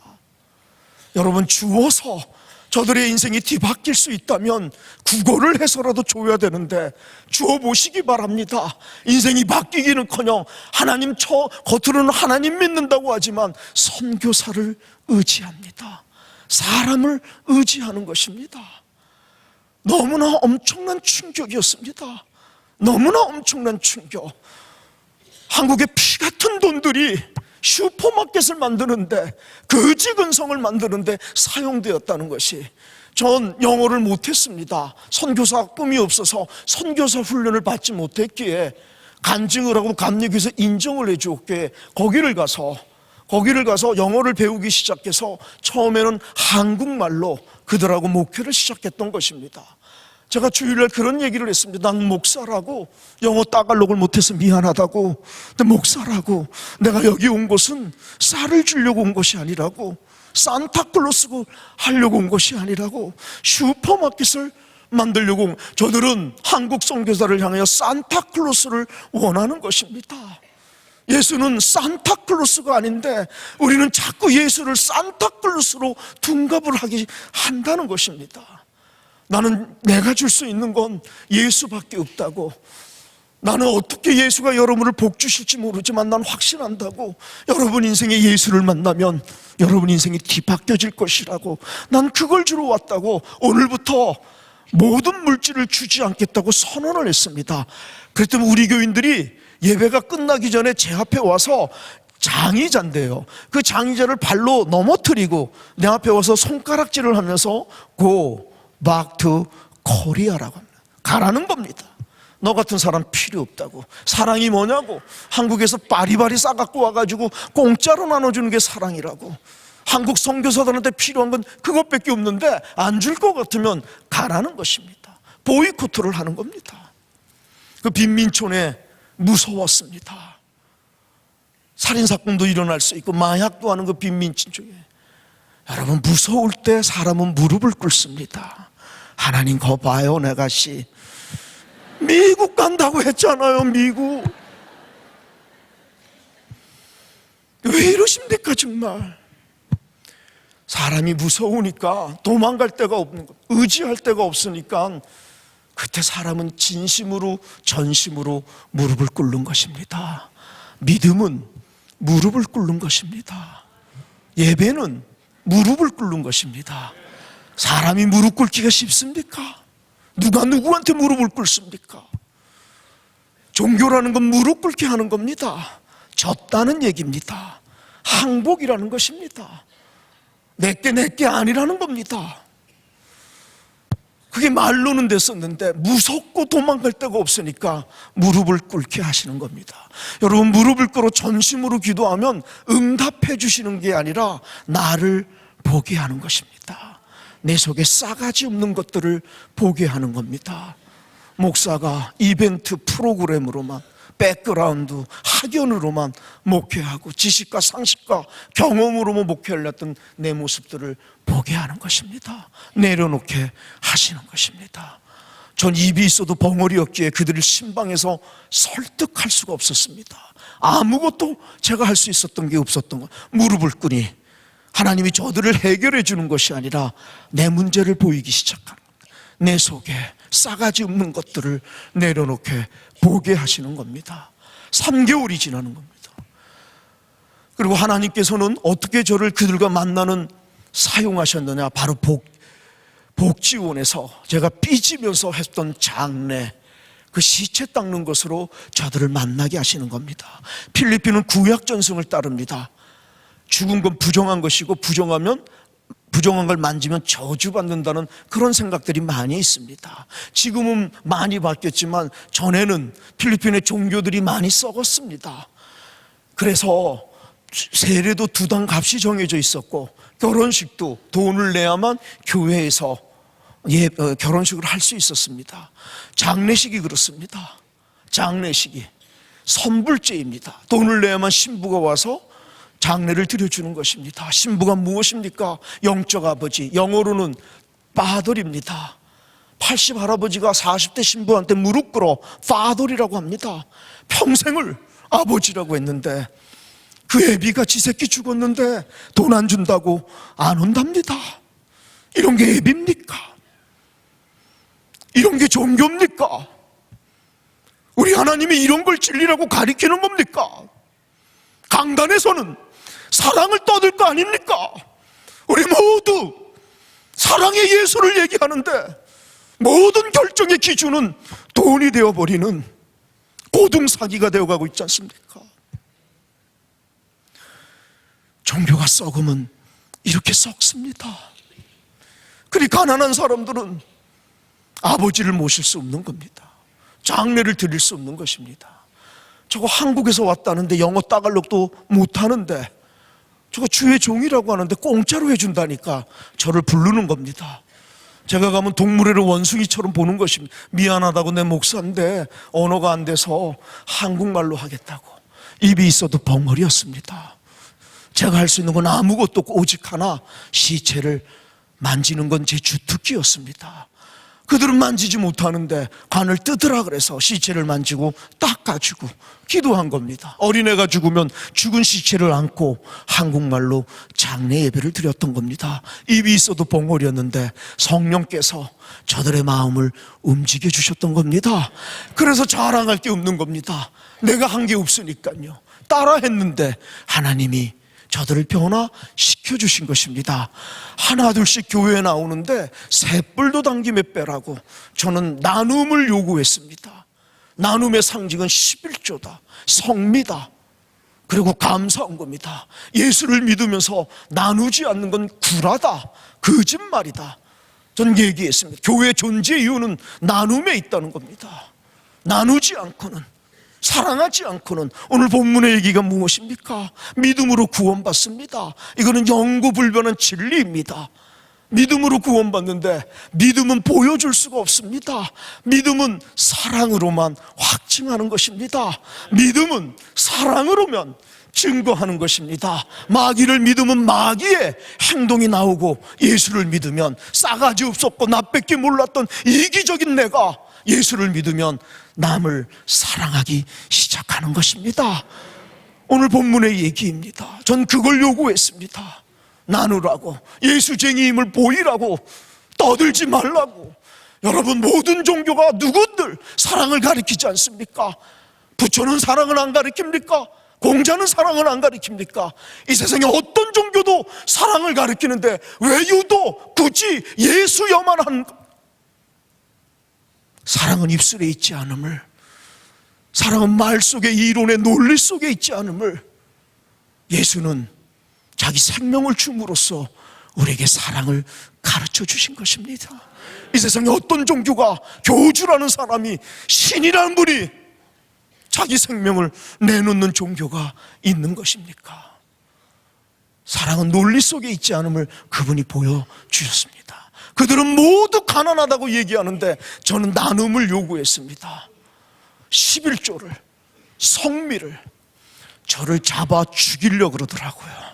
여러분, 주어서 저들의 인생이 뒤바뀔 수 있다면 국어를 해서라도 줘야 되는데 주어 보시기 바랍니다. 인생이 바뀌기는커녕 하나님, 겉으로는 하나님 믿는다고 하지만 선교사를 의지합니다. 사람을 의지하는 것입니다. 너무나 엄청난 충격이었습니다. 너무나 엄청난 충격. 한국의 피 같은 돈들이 슈퍼마켓을 만드는데, 거지 근성을 만드는데 사용되었다는 것이, 전 영어를 못했습니다. 선교사 꿈이 없어서 선교사 훈련을 받지 못했기에 간증을 하고 감리교에서 인정을 해주었기에 거기를 가서 영어를 배우기 시작해서 처음에는 한국말로 그들하고 목회를 시작했던 것입니다. 제가 주일날 그런 얘기를 했습니다. 난 목사라고, 영어 따갈록을 못해서 미안하다고. 근데 목사라고, 내가 여기 온 것은 쌀을 주려고 온 것이 아니라고, 산타클로스고 하려고 온 것이 아니라고, 슈퍼마켓을 만들려고 온, 저들은 한국 선교사를 향하여 산타클로스를 원하는 것입니다. 예수는 산타클로스가 아닌데 우리는 자꾸 예수를 산타클로스로 둔갑을 한다는 것입니다. 나는 내가 줄 수 있는 건 예수밖에 없다고, 나는 어떻게 예수가 여러분을 복 주실지 모르지만 난 확신한다고, 여러분 인생에 예수를 만나면 여러분 인생이 뒤바뀌어질 것이라고, 난 그걸 주러 왔다고, 오늘부터 모든 물질을 주지 않겠다고 선언을 했습니다. 그랬더니 우리 교인들이 예배가 끝나기 전에 제 앞에 와서 장의자인데요, 그 장의자를 발로 넘어뜨리고 내 앞에 와서 손가락질을 하면서 Go back to Korea라고 합니다. 가라는 겁니다. 너 같은 사람 필요 없다고. 사랑이 뭐냐고. 한국에서 바리바리 싸갖고 와가지고 공짜로 나눠주는 게 사랑이라고. 한국 선교사들한테 필요한 건 그것밖에 없는데 안 줄 것 같으면 가라는 것입니다. 보이콧을 하는 겁니다. 그 빈민촌에 무서웠습니다. 살인사건도 일어날 수 있고 마약도 하는 그 빈민촌 쪽에, 여러분, 무서울 때 사람은 무릎을 꿇습니다. 하나님 거 봐요, 내가 미국 간다고 했잖아요. 미국 왜 이러십니까 정말. 사람이 무서우니까 도망갈 데가 없는 것, 의지할 데가 없으니까 그때 사람은 진심으로 전심으로 무릎을 꿇는 것입니다. 믿음은 무릎을 꿇는 것입니다. 예배는 무릎을 꿇는 것입니다. 사람이 무릎 꿇기가 쉽습니까? 누가 누구한테 무릎을 꿇습니까? 종교라는 건 무릎 꿇게 하는 겁니다. 졌다는 얘기입니다. 항복이라는 것입니다. 내게 아니라는 겁니다. 그게 말로는 됐었는데 무섭고 도망갈 데가 없으니까 무릎을 꿇게 하시는 겁니다. 여러분, 무릎을 꿇어 전심으로 기도하면 응답해 주시는 게 아니라 나를 보게 하는 것입니다. 내 속에 싸가지 없는 것들을 보게 하는 겁니다. 목사가 이벤트 프로그램으로만, 백그라운드 학연으로만 목회하고 지식과 상식과 경험으로만 목회를 했던 내 모습들을 보게 하는 것입니다. 내려놓게 하시는 것입니다. 전 입이 있어도 벙어리였기에 그들을 신방에서 설득할 수가 없었습니다. 아무것도 제가 할 수 있었던 게 없었던 것. 무릎을 꿇으니 하나님이 저들을 해결해 주는 것이 아니라 내 문제를 보이기 시작하는 겁니다. 내 속에 싸가지 없는 것들을 내려놓게 보게 하시는 겁니다. 3개월이 지나는 겁니다. 그리고 하나님께서는 어떻게 저를 그들과 만나는 사용하셨느냐, 바로 복지원에서 제가 삐지면서 했던 장례, 그 시체 닦는 것으로 저들을 만나게 하시는 겁니다. 필리핀은 구약 전승을 따릅니다. 죽은 건 부정한 것이고 부정한 걸 만지면 저주받는다는 그런 생각들이 많이 있습니다. 지금은 많이 바뀌었지만 전에는 필리핀의 종교들이 많이 썩었습니다. 그래서 세례도 2당 값이 정해져 있었고 결혼식도 돈을 내야만 교회에서 결혼식을 할 수 있었습니다. 장례식이 그렇습니다. 장례식이 선불제입니다. 돈을 내야만 신부가 와서 장례를 드려주는 것입니다. 신부가 무엇입니까? 영적 아버지, 영어로는 파더입니다. 80 할아버지가 40대 신부한테 무릎 꿇어 파더이라고 합니다. 평생을 아버지라고 했는데 그 애비가 지 새끼 죽었는데 돈 안 준다고 안 온답니다. 이런 게 애비입니까? 이런 게 종교입니까? 우리 하나님이 이런 걸 진리라고 가리키는 겁니까? 강단에서는 사랑을 떠들 거 아닙니까? 우리 모두 사랑의 예수를 얘기하는데 모든 결정의 기준은 돈이 되어버리는 고등사기가 되어가고 있지 않습니까? 종교가 썩으면 이렇게 썩습니다. 그리 가난한 사람들은 아버지를 모실 수 없는 겁니다. 장례를 드릴 수 없는 것입니다. 저거 한국에서 왔다는데 영어 따갈록도 못하는데 저거 주의 종이라고 하는데 공짜로 해준다니까 저를 부르는 겁니다. 제가 가면 동물애를 원숭이처럼 보는 것입니다. 미안하다고, 내 목사인데 언어가 안 돼서 한국말로 하겠다고. 입이 있어도 벙어리였습니다. 제가 할 수 있는 건 아무것도 없고 오직 하나, 시체를 만지는 건 제 주특기였습니다. 그들은 만지지 못하는데 간을 뜯으라 그래서 시체를 만지고 닦아주고 기도한 겁니다. 어린애가 죽으면 죽은 시체를 안고 한국말로 장례 예배를 드렸던 겁니다. 입이 있어도 벙어리였는데 성령께서 저들의 마음을 움직여 주셨던 겁니다. 그래서 자랑할 게 없는 겁니다. 내가 한 게 없으니까요. 따라 했는데 하나님이 저들을 변화시켜 시켜주신 것입니다. 하나둘씩 교회에 나오는데 셋불도 당김에 빼라고 저는 나눔을 요구했습니다. 나눔의 상징은 11조다, 성미다, 그리고 감사한 겁니다. 예수를 믿으면서 나누지 않는 건 구라다, 거짓말이다. 전 얘기했습니다. 교회의 존재 이유는 나눔에 있다는 겁니다. 나누지 않고는, 사랑하지 않고는. 오늘 본문의 얘기가 무엇입니까? 믿음으로 구원받습니다. 이거는 영구불변한 진리입니다. 믿음으로 구원받는데 믿음은 보여줄 수가 없습니다. 믿음은 사랑으로만 확증하는 것입니다. 믿음은 사랑으로만 증거하는 것입니다. 마귀를 믿으면 마귀의 행동이 나오고, 예수를 믿으면 싸가지 없었고 나밖에 몰랐던 이기적인 내가 예수를 믿으면 남을 사랑하기 시작하는 것입니다. 오늘 본문의 얘기입니다. 전 그걸 요구했습니다. 나누라고, 예수쟁이임을 보이라고, 떠들지 말라고. 여러분, 모든 종교가 누군들 사랑을 가리키지 않습니까? 부처는 사랑을 안 가리킵니까? 공자는 사랑을 안 가리킵니까? 이 세상에 어떤 종교도 사랑을 가리키는데 왜 유독 굳이 예수여만 한가? 사랑은 입술에 있지 않음을, 사랑은 말 속에, 이론의 논리 속에 있지 않음을, 예수는 자기 생명을 줌으로써 우리에게 사랑을 가르쳐 주신 것입니다. 이 세상에 어떤 종교가, 교주라는 사람이, 신이라는 분이 자기 생명을 내놓는 종교가 있는 것입니까? 사랑은 논리 속에 있지 않음을 그분이 보여주셨습니다. 그들은 모두 가난하다고 얘기하는데 저는 나눔을 요구했습니다. 11조를, 성미를. 저를 잡아 죽이려고 그러더라고요.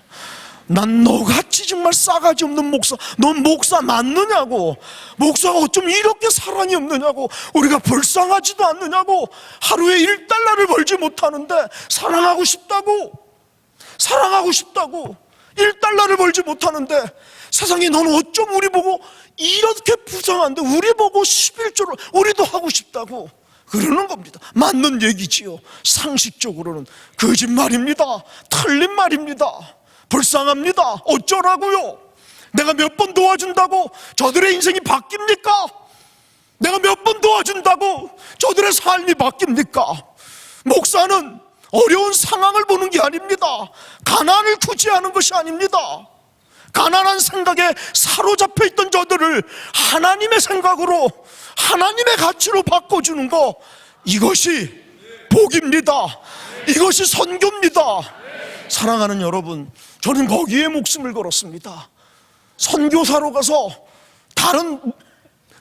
난 너같이 정말 싸가지 없는 목사, 넌 목사 맞느냐고, 목사가 어쩜 이렇게 사랑이 없느냐고, 우리가 불쌍하지도 않느냐고, 하루에 1달러를 벌지 못하는데 사랑하고 싶다고, 1달러를 벌지 못하는데, 세상에 넌 어쩜 우리 보고 이렇게 부정한데 우리 보고 11조를 우리도 하고 싶다고 그러는 겁니다. 맞는 얘기지요. 상식적으로는 거짓말입니다. 틀린 말입니다. 불쌍합니다. 어쩌라고요? 내가 몇 번 도와준다고 저들의 인생이 바뀝니까? 내가 몇 번 도와준다고 저들의 삶이 바뀝니까? 목사는 어려운 상황을 보는 게 아닙니다. 가난을 구제하는 것이 아닙니다. 가난한 생각에 사로잡혀 있던 저들을 하나님의 생각으로, 하나님의 가치로 바꿔주는 거, 이것이 복입니다. 이것이 선교입니다. 사랑하는 여러분, 저는 거기에 목숨을 걸었습니다. 선교사로 가서 다른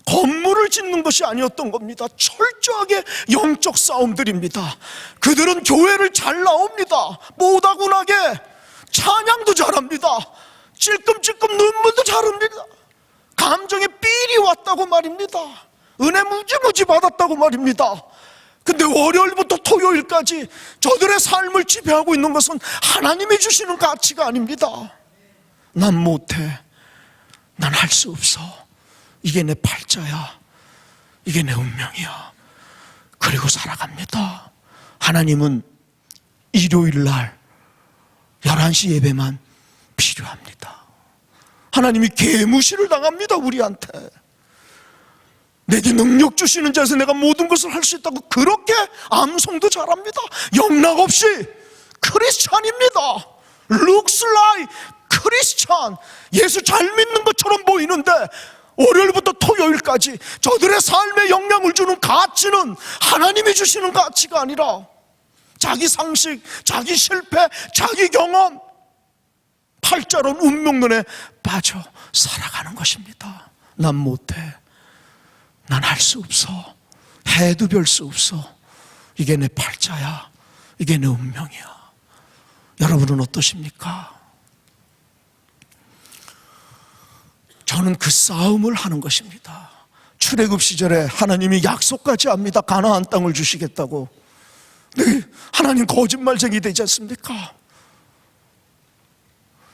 건물을 짓는 것이 아니었던 겁니다. 철저하게 영적 싸움들입니다. 그들은 교회를 잘 나옵니다. 모다군하게 찬양도 잘합니다. 찔끔찔끔 눈물도 잘 옵니다. 감정에 삘이 왔다고 말입니다. 은혜 무지무지 받았다고 말입니다. 근데 월요일부터 토요일까지 저들의 삶을 지배하고 있는 것은 하나님이 주시는 가치가 아닙니다. 난 못해, 난 할 수 없어, 이게 내 팔자야, 이게 내 운명이야, 그리고 살아갑니다. 하나님은 일요일 날 11시 예배만 필요합니다. 하나님이 개무시를 당합니다. 우리한테 내게 능력 주시는 자에서 내가 모든 것을 할 수 있다고 그렇게 암송도 잘합니다. 영락 없이 크리스찬입니다. Looks like 크리스찬, 예수 잘 믿는 것처럼 보이는데 월요일부터 토요일까지 저들의 삶에 영향을 주는 가치는 하나님이 주시는 가치가 아니라 자기 상식, 자기 실패, 자기 경험, 팔자론, 운명론에 빠져 살아가는 것입니다. 난 못해, 난 할 수 없어, 해도 별 수 없어, 이게 내 팔자야, 이게 내 운명이야. 여러분은 어떠십니까? 저는 그 싸움을 하는 것입니다. 출애굽 시절에 하나님이 약속까지 합니다. 가나안 땅을 주시겠다고. 네, 하나님 거짓말쟁이 되지 않습니까?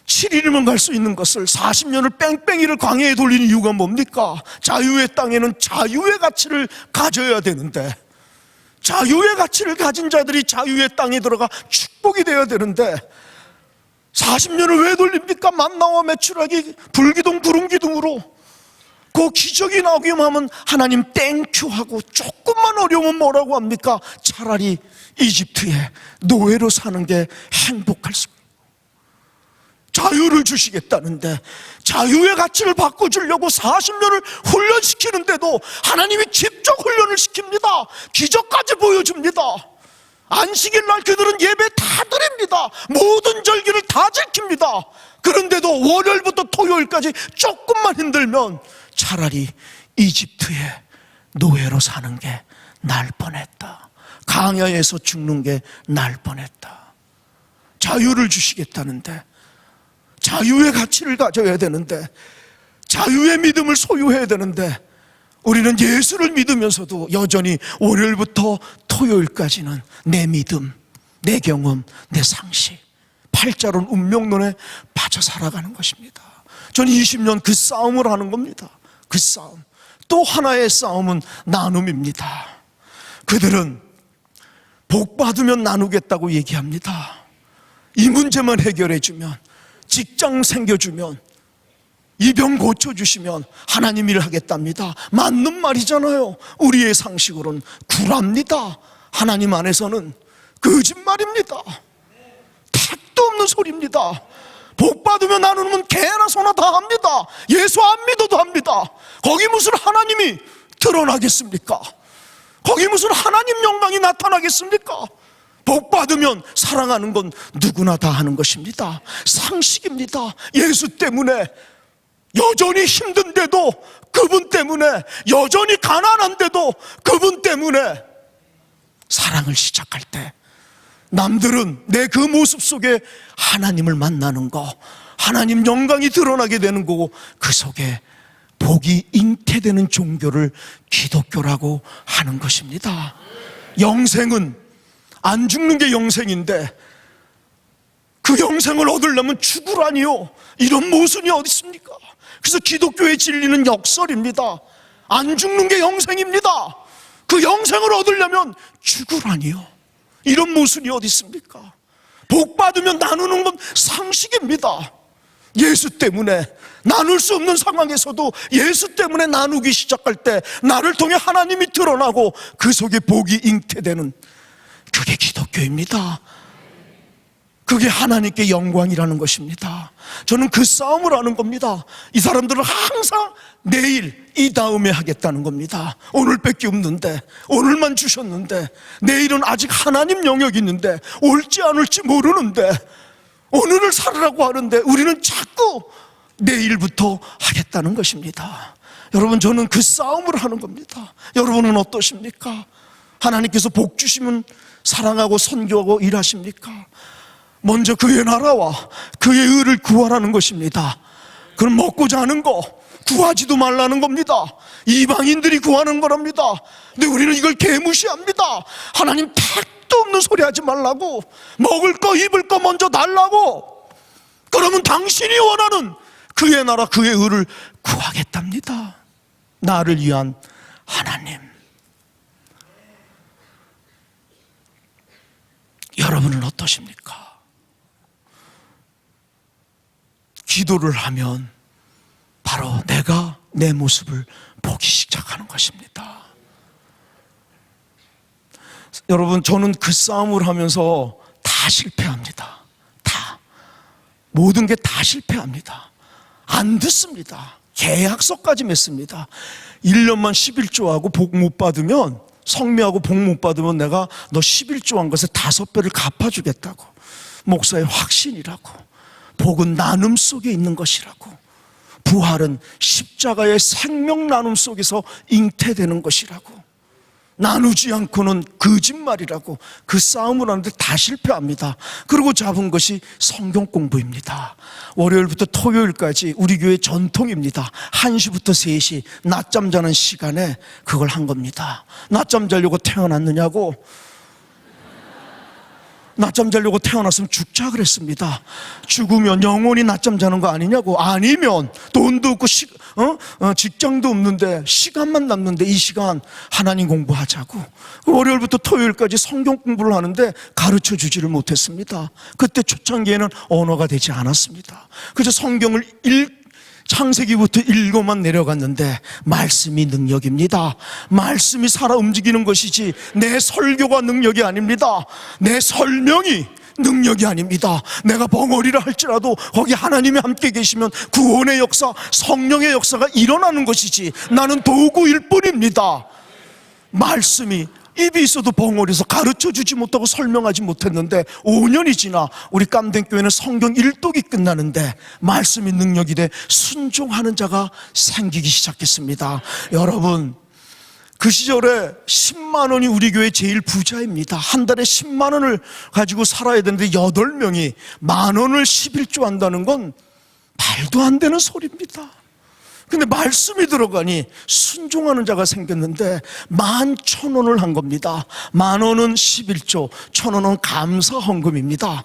7일이면 갈 수 있는 것을 40년을 뺑뺑이를 광야에 돌리는 이유가 뭡니까? 자유의 땅에는 자유의 가치를 가져야 되는데, 자유의 가치를 가진 자들이 자유의 땅에 들어가 축복이 되어야 되는데, 40년을 왜 돌립니까? 만나와 메추라기 불기둥 구름기둥으로 그 기적이 나오기만 하면 하나님 땡큐 하고, 조금만 어려우면 뭐라고 합니까? 차라리 이집트에 노예로 사는 게 행복할 수, 자유를 주시겠다는데 자유의 가치를 바꿔주려고 40년을 훈련시키는데도 하나님이 직접 훈련을 시킵니다. 기적까지 보여줍니다. 안식일 날 그들은 예배 다 드립니다. 모든 절기를 다 지킵니다. 그런데도 월요일부터 토요일까지 조금만 힘들면 차라리 이집트에 노예로 사는 게 나을 뻔했다. 광야에서 죽는 게 나을 뻔했다. 자유를 주시겠다는데, 자유의 가치를 가져야 되는데, 자유의 믿음을 소유해야 되는데, 우리는 예수를 믿으면서도 여전히 월요일부터 토요일까지는 내 믿음, 내 경험, 내 상식, 팔자론 운명론에 빠져 살아가는 것입니다. 저는 20년 그 싸움을 하는 겁니다. 그 싸움. 또 하나의 싸움은 나눔입니다. 그들은 복 받으면 나누겠다고 얘기합니다. 이 문제만 해결해 주면, 직장 생겨주면, 이 병 고쳐주시면 하나님 일 하겠답니다. 맞는 말이잖아요. 우리의 상식으로는 구랍니다. 하나님 안에서는 거짓말입니다. 택도 없는 소리입니다. 복 받으면 나누면 개나 소나 다 합니다. 예수 안 믿어도 합니다. 거기 무슨 하나님이 드러나겠습니까? 거기 무슨 하나님 영광이 나타나겠습니까? 복 받으면 사랑하는 건 누구나 다 하는 것입니다. 상식입니다. 예수 때문에 여전히 힘든데도, 그분 때문에 여전히 가난한데도, 그분 때문에 사랑을 시작할 때 남들은 내 그 모습 속에 하나님을 만나는 거, 하나님 영광이 드러나게 되는 거고, 그 속에 복이 잉태되는 종교를 기독교라고 하는 것입니다. 영생은 안 죽는 게 영생인데 그 영생을 얻으려면 죽으라니요. 이런 모순이 어디 있습니까? 그래서 기독교의 진리는 역설입니다. 안 죽는 게 영생입니다. 그 영생을 얻으려면 죽으라니요. 이런 모순이 어디 있습니까? 복 받으면 나누는 건 상식입니다. 예수 때문에 나눌 수 없는 상황에서도 예수 때문에 나누기 시작할 때 나를 통해 하나님이 드러나고 그 속에 복이 잉태되는, 그게 기독교입니다. 그게 하나님께 영광이라는 것입니다. 저는 그 싸움을 하는 겁니다. 이 사람들은 항상 내일, 이 다음에 하겠다는 겁니다. 오늘 밖에 없는데, 오늘만 주셨는데, 내일은 아직 하나님 영역이 있는데, 올지 안 올지 모르는데, 오늘을 살으라고 하는데 우리는 자꾸 내일부터 하겠다는 것입니다. 여러분, 저는 그 싸움을 하는 겁니다. 여러분은 어떠십니까? 하나님께서 복 주시면 사랑하고 선교하고 일하십니까? 먼저 그의 나라와 그의 의를 구하라는 것입니다. 그럼 먹고자 하는 거 구하지도 말라는 겁니다. 이방인들이 구하는 거랍니다. 근데 우리는 이걸 개무시합니다. 하나님 택도 없는 소리 하지 말라고, 먹을 거 입을 거 먼저 달라고. 그러면 당신이 원하는 그의 나라 그의 의를 구하겠답니다. 나를 위한 하나님. 여러분은 어떠십니까? 기도를 하면 바로 내가 내 모습을 보기 시작하는 것입니다. 여러분, 저는 그 싸움을 하면서 다 실패합니다. 다. 모든 게 다 실패합니다. 안 듣습니다. 계약서까지 맺습니다. 1년만 11조하고 복 못 받으면, 성묘하고 복 못 받으면 내가 너 11조 한 것에 5배를 갚아주겠다고. 목사의 확신이라고. 복은 나눔 속에 있는 것이라고. 부활은 십자가의 생명 나눔 속에서 잉태되는 것이라고. 나누지 않고는 거짓말이라고. 그 싸움을 하는데 다 실패합니다. 그리고 잡은 것이 성경 공부입니다. 월요일부터 토요일까지 우리 교회 전통입니다. 1시부터 3시 낮잠 자는 시간에 그걸 한 겁니다. 낮잠 자려고 태어났느냐고. 낮잠 자려고 태어났으면 죽자 그랬습니다. 죽으면 영원히 낮잠 자는 거 아니냐고. 아니면 돈도 없고 직장도 없는데 시간만 남는데 이 시간 하나님 공부하자고. 월요일부터 토요일까지 성경 공부를 하는데 가르쳐 주지를 못했습니다. 그때 초창기에는 언어가 되지 않았습니다. 그래서 성경을 창세기부터 읽고만 내려갔는데 말씀이 능력입니다. 말씀이 살아 움직이는 것이지 내 설교가 능력이 아닙니다. 내 설명이 능력이 아닙니다. 내가 벙어리라 할지라도 거기 하나님이 함께 계시면 구원의 역사, 성령의 역사가 일어나는 것이지 나는 도구일 뿐입니다. 말씀이 입이 있어도 벙어리서 가르쳐주지 못하고 설명하지 못했는데 5년이 지나 우리 깜댕교회는 성경 1독이 끝나는데 말씀이 능력이 돼 순종하는 자가 생기기 시작했습니다. 여러분, 그 시절에 10만 원이 우리 교회 제일 부자입니다. 한 달에 10만 원을 가지고 살아야 되는데 8명이 10,000원을 11조 한다는 건 말도 안 되는 소리입니다. 근데 말씀이 들어가니 순종하는 자가 생겼는데 11,000원을 한 겁니다. 10,000원은 11조, 1,000원은 감사 헌금입니다.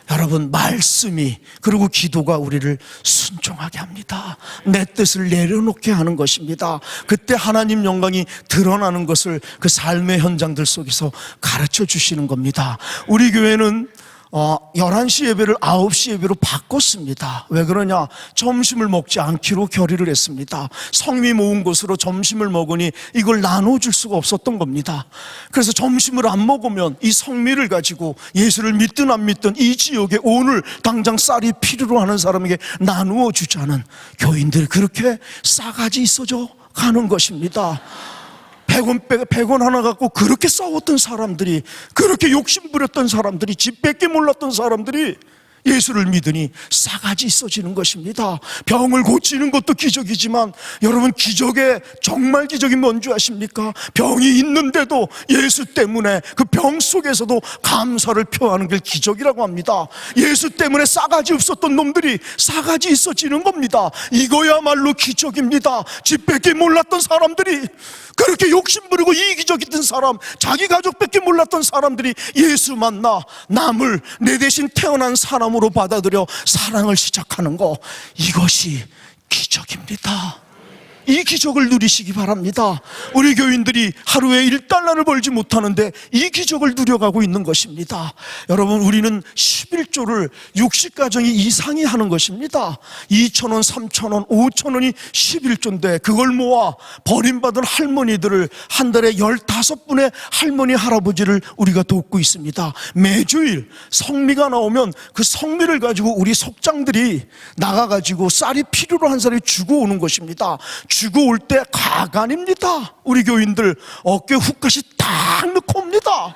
여러분, 말씀이 그리고 기도가 우리를 순종하게 합니다. 내 뜻을 내려놓게 하는 것입니다. 그때 하나님 영광이 드러나는 것을 그 삶의 현장들 속에서 가르쳐 주시는 겁니다. 우리 교회는 11시 예배를 9시 예배로 바꿨습니다. 왜 그러냐? 점심을 먹지 않기로 결의를 했습니다. 성미 모은 곳으로 점심을 먹으니 이걸 나눠줄 수가 없었던 겁니다. 그래서 점심을 안 먹으면 이 성미를 가지고 예수를 믿든 안 믿든 이 지역에 오늘 당장 쌀이 필요로 하는 사람에게 나누어 주자는 교인들이 그렇게 싸가지 있어져 가는 것입니다. 100원 하나 갖고 그렇게 싸웠던 사람들이, 그렇게 욕심부렸던 사람들이, 집 뺏기 몰랐던 사람들이 예수를 믿으니 싸가지 있어지는 것입니다. 병을 고치는 것도 기적이지만 여러분, 기적의 정말 기적이 뭔지 아십니까? 병이 있는데도 예수 때문에 그 병 속에서도 감사를 표하는 게 기적이라고 합니다. 예수 때문에 싸가지 없었던 놈들이 싸가지 있어지는 겁니다. 이거야말로 기적입니다. 집 뺏기 몰랐던 사람들이, 그렇게 욕심부리고 이기적이던 사람, 자기 가족밖에 몰랐던 사람들이 예수 만나 남을 내 대신 태어난 사람으로 받아들여 사랑을 시작하는 거, 이것이 기적입니다. 이 기적을 누리시기 바랍니다. 우리 교인들이 하루에 1달러를 벌지 못하는데 이 기적을 누려가고 있는 것입니다. 여러분, 우리는 11조를 60가정이 이상이 하는 것입니다. 2,000원, 3,000원, 5,000원이 11조인데 그걸 모아 버림받은 할머니들을 한 달에 15분의 할머니, 할아버지를 우리가 돕고 있습니다. 매주일 성미가 나오면 그 성미를 가지고 우리 속장들이 나가가지고 쌀이 필요로 한 사람이 주고 오는 것입니다. 주고 올 때 가관입니다. 우리 교인들 어깨 훅까지 딱 넣고 옵니다.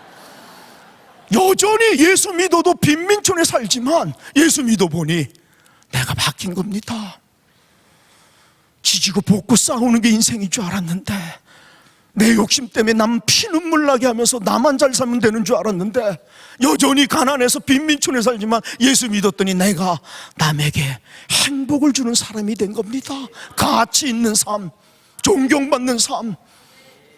여전히 예수 믿어도 빈민촌에 살지만 예수 믿어보니 내가 바뀐 겁니다. 지지고 볶고 싸우는 게 인생인 줄 알았는데, 내 욕심 때문에 남 피눈물 나게 하면서 나만 잘 살면 되는 줄 알았는데, 여전히 가난해서 빈민촌에 살지만 예수 믿었더니 내가 남에게 행복을 주는 사람이 된 겁니다. 가치 있는 삶, 존경받는 삶,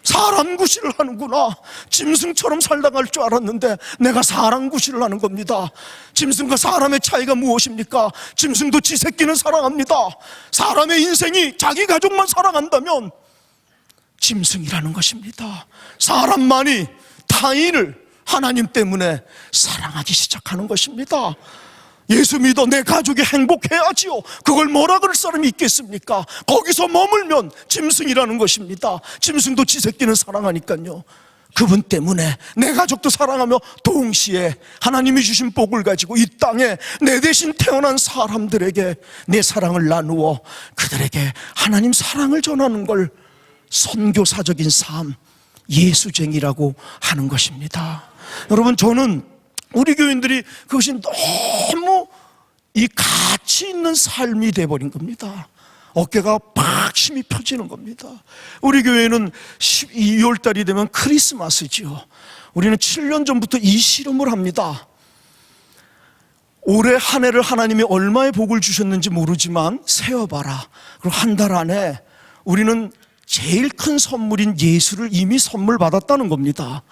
사람 구실을 하는구나. 짐승처럼 살다 갈 줄 알았는데 내가 사람 구실을 하는 겁니다. 짐승과 사람의 차이가 무엇입니까? 짐승도 지 새끼는 사랑합니다. 사람의 인생이 자기 가족만 사랑한다면 짐승이라는 것입니다. 사람만이 타인을 하나님 때문에 사랑하기 시작하는 것입니다. 예수 믿어 내 가족이 행복해야지요. 그걸 뭐라 그럴 사람이 있겠습니까? 거기서 머물면 짐승이라는 것입니다. 짐승도 지 새끼는 사랑하니까요. 그분 때문에 내 가족도 사랑하며 동시에 하나님이 주신 복을 가지고 이 땅에 내 대신 태어난 사람들에게 내 사랑을 나누어 그들에게 하나님 사랑을 전하는 걸 선교사적인 삶, 예수쟁이라고 하는 것입니다. 여러분, 저는 우리 교인들이 그것이 너무 이 가치 있는 삶이 돼버린 겁니다. 어깨가 팍 힘이 펴지는 겁니다. 우리 교회는 12월 달이 되면 크리스마스지요. 우리는 7년 전부터 이 실험을 합니다. 올해 한 해를 하나님이 얼마의 복을 주셨는지 모르지만 세어봐라. 그리고 한 달 안에 우리는 제일 큰 선물인 예수를 이미 선물 받았다는 겁니다.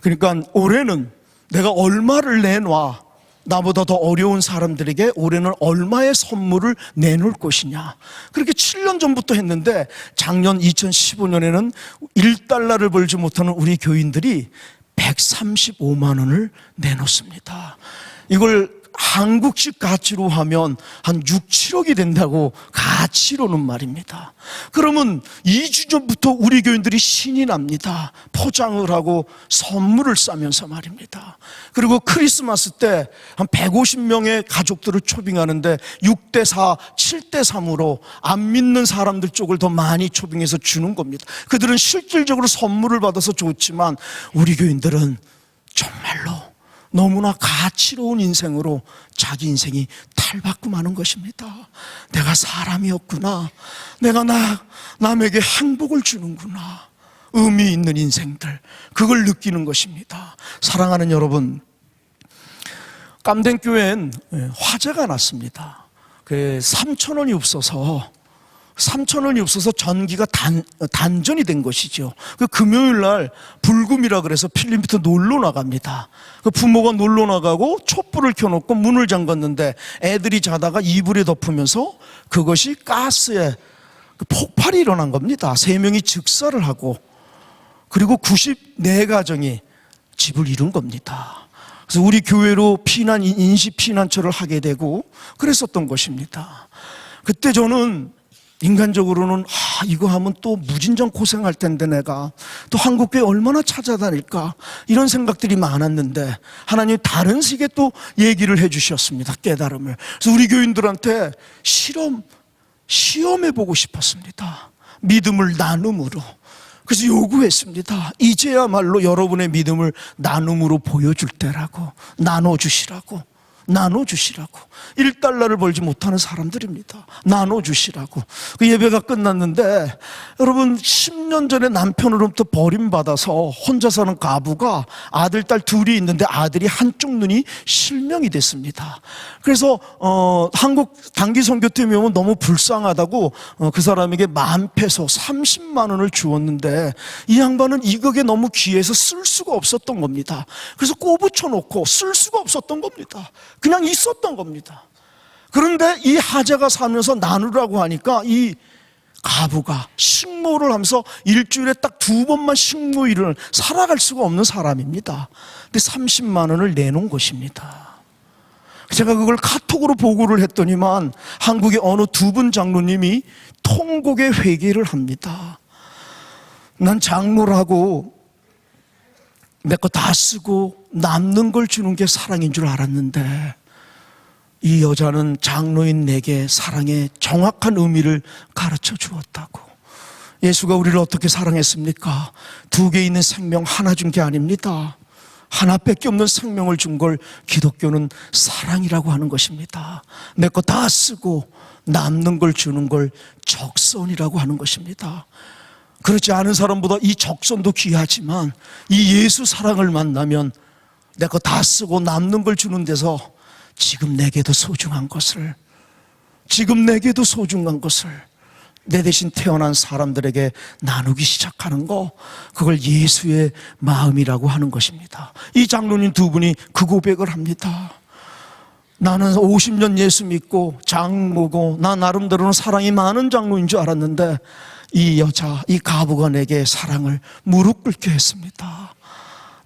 그러니까 올해는 내가 얼마를 내놔 나보다 더 어려운 사람들에게 올해는 얼마의 선물을 내놓을 것이냐. 그렇게 7년 전부터 했는데 작년 2015년에는 1달러를 벌지 못하는 우리 교인들이 135만 원을 내놓습니다. 이걸 한국식 가치로 하면 한 6, 7억이 된다고 가치로는 말입니다. 그러면 2주 전부터 우리 교인들이 신이 납니다. 포장을 하고 선물을 싸면서 말입니다. 그리고 크리스마스 때 한 150명의 가족들을 초빙하는데 6대4, 7대3으로 안 믿는 사람들 쪽을 더 많이 초빙해서 주는 겁니다. 그들은 실질적으로 선물을 받아서 좋지만 우리 교인들은 정말로 너무나 가치로운 인생으로 자기 인생이 탈바꿈 하는 것입니다. 내가 사람이었구나. 내가 남에게 행복을 주는구나. 의미 있는 인생들, 그걸 느끼는 것입니다. 사랑하는 여러분, 깜댕교회엔 화재가 났습니다. 3,000원이 없어서 전기가 단전이 된 것이죠. 금요일 날 불금이라 그래서 필리핀부터 놀러 나갑니다. 부모가 놀러 나가고 촛불을 켜놓고 문을 잠갔는데 애들이 자다가 이불에 덮으면서 그것이 가스에 폭발이 일어난 겁니다. 3명이 즉사를 하고 그리고 94가정이 집을 잃은 겁니다. 그래서 우리 교회로 인시 피난처를 하게 되고 그랬었던 것입니다. 그때 저는 인간적으로는 이거 하면 또 무진장 고생할 텐데 내가 또 한국교회 얼마나 찾아다닐까 이런 생각들이 많았는데 하나님 다른 식의 또 얘기를 해주셨습니다. 깨달음을. 그래서 우리 교인들한테 시험해보고 싶었습니다. 믿음을 나눔으로. 그래서 요구했습니다. 이제야말로 여러분의 믿음을 나눔으로 보여줄 때라고. 나눠주시라고. 1달러를 벌지 못하는 사람들입니다. 나눠주시라고. 그 예배가 끝났는데 여러분 10년 전에 남편으로부터 버림받아서 혼자 사는 가부가 아들, 딸 둘이 있는데 아들이 한쪽 눈이 실명이 됐습니다. 그래서 한국 단기 선교팀에 오면 너무 불쌍하다고 그 사람에게 10,000페소 30만 원을 주었는데 이 양반은 이거게 너무 귀해서 쓸 수가 없었던 겁니다. 그래서 꼬부쳐 놓고 쓸 수가 없었던 겁니다. 그냥 있었던 겁니다. 그런데 이 하자가 살면서 나누라고 하니까 이 가부가 식모를 하면서 일주일에 딱 2번만 식모일을 살아갈 수가 없는 사람입니다. 근데 30만 원을 내놓은 것입니다. 제가 그걸 카톡으로 보고를 했더니만 한국의 어느 2분 장로님이 통곡의 회개를 합니다. 난 장로라고 내 거 다 쓰고 남는 걸 주는 게 사랑인 줄 알았는데 이 여자는 장로인 내게 사랑의 정확한 의미를 가르쳐 주었다고. 예수가 우리를 어떻게 사랑했습니까? 2개 있는 생명 하나 준 게 아닙니다. 하나밖에 없는 생명을 준 걸 기독교는 사랑이라고 하는 것입니다. 내 거 다 쓰고 남는 걸 주는 걸 적선이라고 하는 것입니다. 그렇지 않은 사람보다 이 적선도 귀하지만 이 예수 사랑을 만나면 내 거 다 쓰고 남는 걸 주는 데서 지금 내게도 소중한 것을 내 대신 태어난 사람들에게 나누기 시작하는 거, 그걸 예수의 마음이라고 하는 것입니다. 이 장로님 2분이 그 고백을 합니다. 나는 50년 예수 믿고 장모고 나 나름대로는 사랑이 많은 장로인 줄 알았는데 이 여자, 이 가부가 내게 사랑을 무릎 꿇게 했습니다.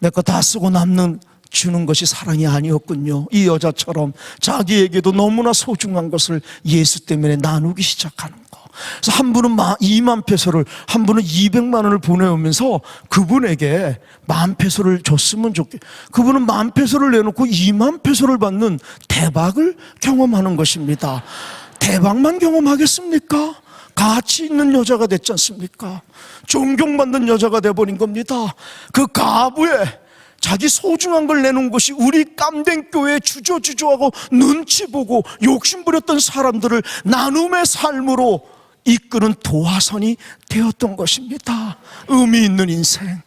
내 거 다 쓰고 남는 주는 것이 사랑이 아니었군요. 이 여자처럼 자기에게도 너무나 소중한 것을 예수 때문에 나누기 시작하는 거. 그래서 한 분은 20,000페소를, 한 분은 200만 원을 보내오면서 그분에게 10,000페소를 줬으면 좋겠. 그분은 10,000페소를 내놓고 20,000페소를 받는 대박을 경험하는 것입니다. 대박만 경험하겠습니까? 가치 있는 여자가 됐지 않습니까? 존경받는 여자가 돼버린 겁니다. 그 가부에 자기 소중한 걸 내놓은 것이 우리 깜댕교회에 주저주저하고 눈치 보고 욕심 부렸던 사람들을 나눔의 삶으로 이끄는 도화선이 되었던 것입니다. 의미 있는 인생,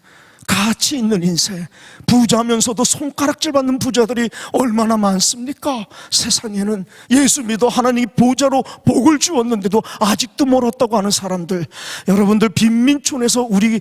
가치 있는 인생, 부자면서도 손가락질 받는 부자들이 얼마나 많습니까? 세상에는 예수 믿어 하나님이 보좌로 복을 주었는데도 아직도 멀었다고 하는 사람들. 여러분들, 빈민촌에서 우리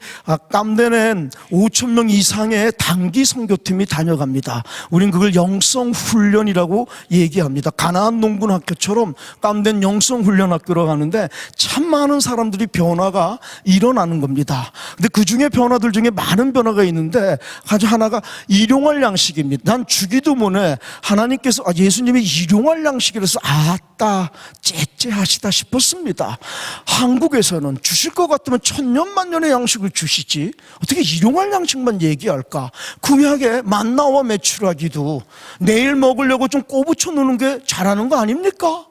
깜대는 5,000명 이상의 단기 선교팀이 다녀갑니다. 우린 그걸 영성훈련이라고 얘기합니다. 가나안 농군학교처럼 깜대는 영성훈련학교로 가는데 참 많은 사람들이 변화가 일어나는 겁니다. 근데 그 중에 변화들 중에 많은 변화가 있는데 아주 하나가 일용할 양식입니다. 난 주기도 전에 하나님께서 예수님이 일용할 양식이라서 아따 째째하시다 싶었습니다. 한국에서는 주실 것 같으면 천년만년의 양식을 주시지 어떻게 일용할 양식만 얘기할까? 구약에 만나와 메추라기도 내일 먹으려고 좀 꼬부쳐 놓는 게 잘하는 거 아닙니까?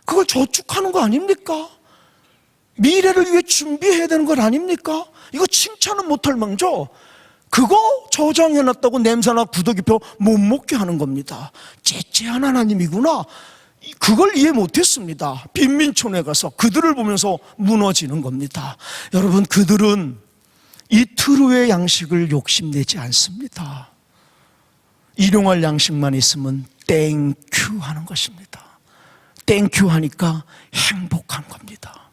그걸 저축하는 거 아닙니까? 미래를 위해 준비해야 되는 것 아닙니까? 이거 칭찬은 못할 망정 그거 저장해놨다고 냄새나 구더기표 못 먹게 하는 겁니다. 째째한 하나님이구나. 그걸 이해 못했습니다. 빈민촌에 가서 그들을 보면서 무너지는 겁니다. 여러분, 그들은 이틀 후의 양식을 욕심내지 않습니다. 일용할 양식만 있으면 땡큐 하는 것입니다. 땡큐 하니까 행복한 겁니다.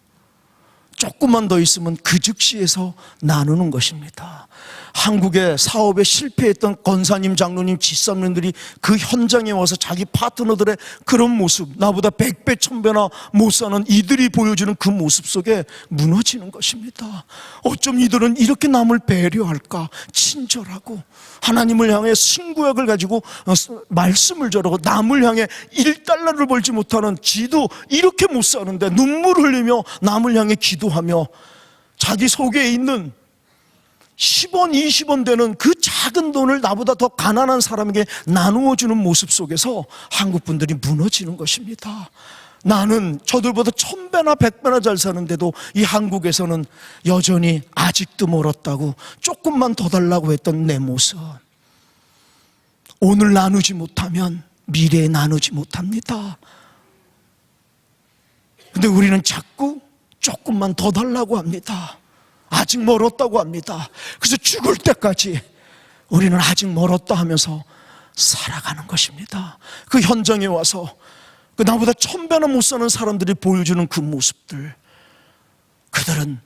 조금만 더 있으면 그 즉시에서 나누는 것입니다. 한국의 사업에 실패했던 권사님, 장로님, 집사님들이 그 현장에 와서 자기 파트너들의 그런 모습, 나보다 100배, 1000배나 못 사는 이들이 보여주는 그 모습 속에 무너지는 것입니다. 어쩜 이들은 이렇게 남을 배려할까? 친절하고 하나님을 향해 신구약을 가지고 말씀을 전하고 남을 향해 1달러를 벌지 못하는 지도 이렇게 못 사는데 눈물 흘리며 남을 향해 기도하며 자기 속에 있는 10원, 20원 되는 그 작은 돈을 나보다 더 가난한 사람에게 나누어주는 모습 속에서 한국 분들이 무너지는 것입니다. 나는 저들보다 1000배나 100배나 잘 사는데도 이 한국에서는 여전히 아직도 멀었다고 조금만 더 달라고 했던 내 모습. 오늘 나누지 못하면 미래에 나누지 못합니다. 근데 우리는 자꾸 조금만 더 달라고 합니다. 아직 멀었다고 합니다. 그래서 죽을 때까지 우리는 아직 멀었다 하면서 살아가는 것입니다. 그 현장에 와서 그 나보다 1000배나 못 사는 사람들이 보여주는 그 모습들, 그들은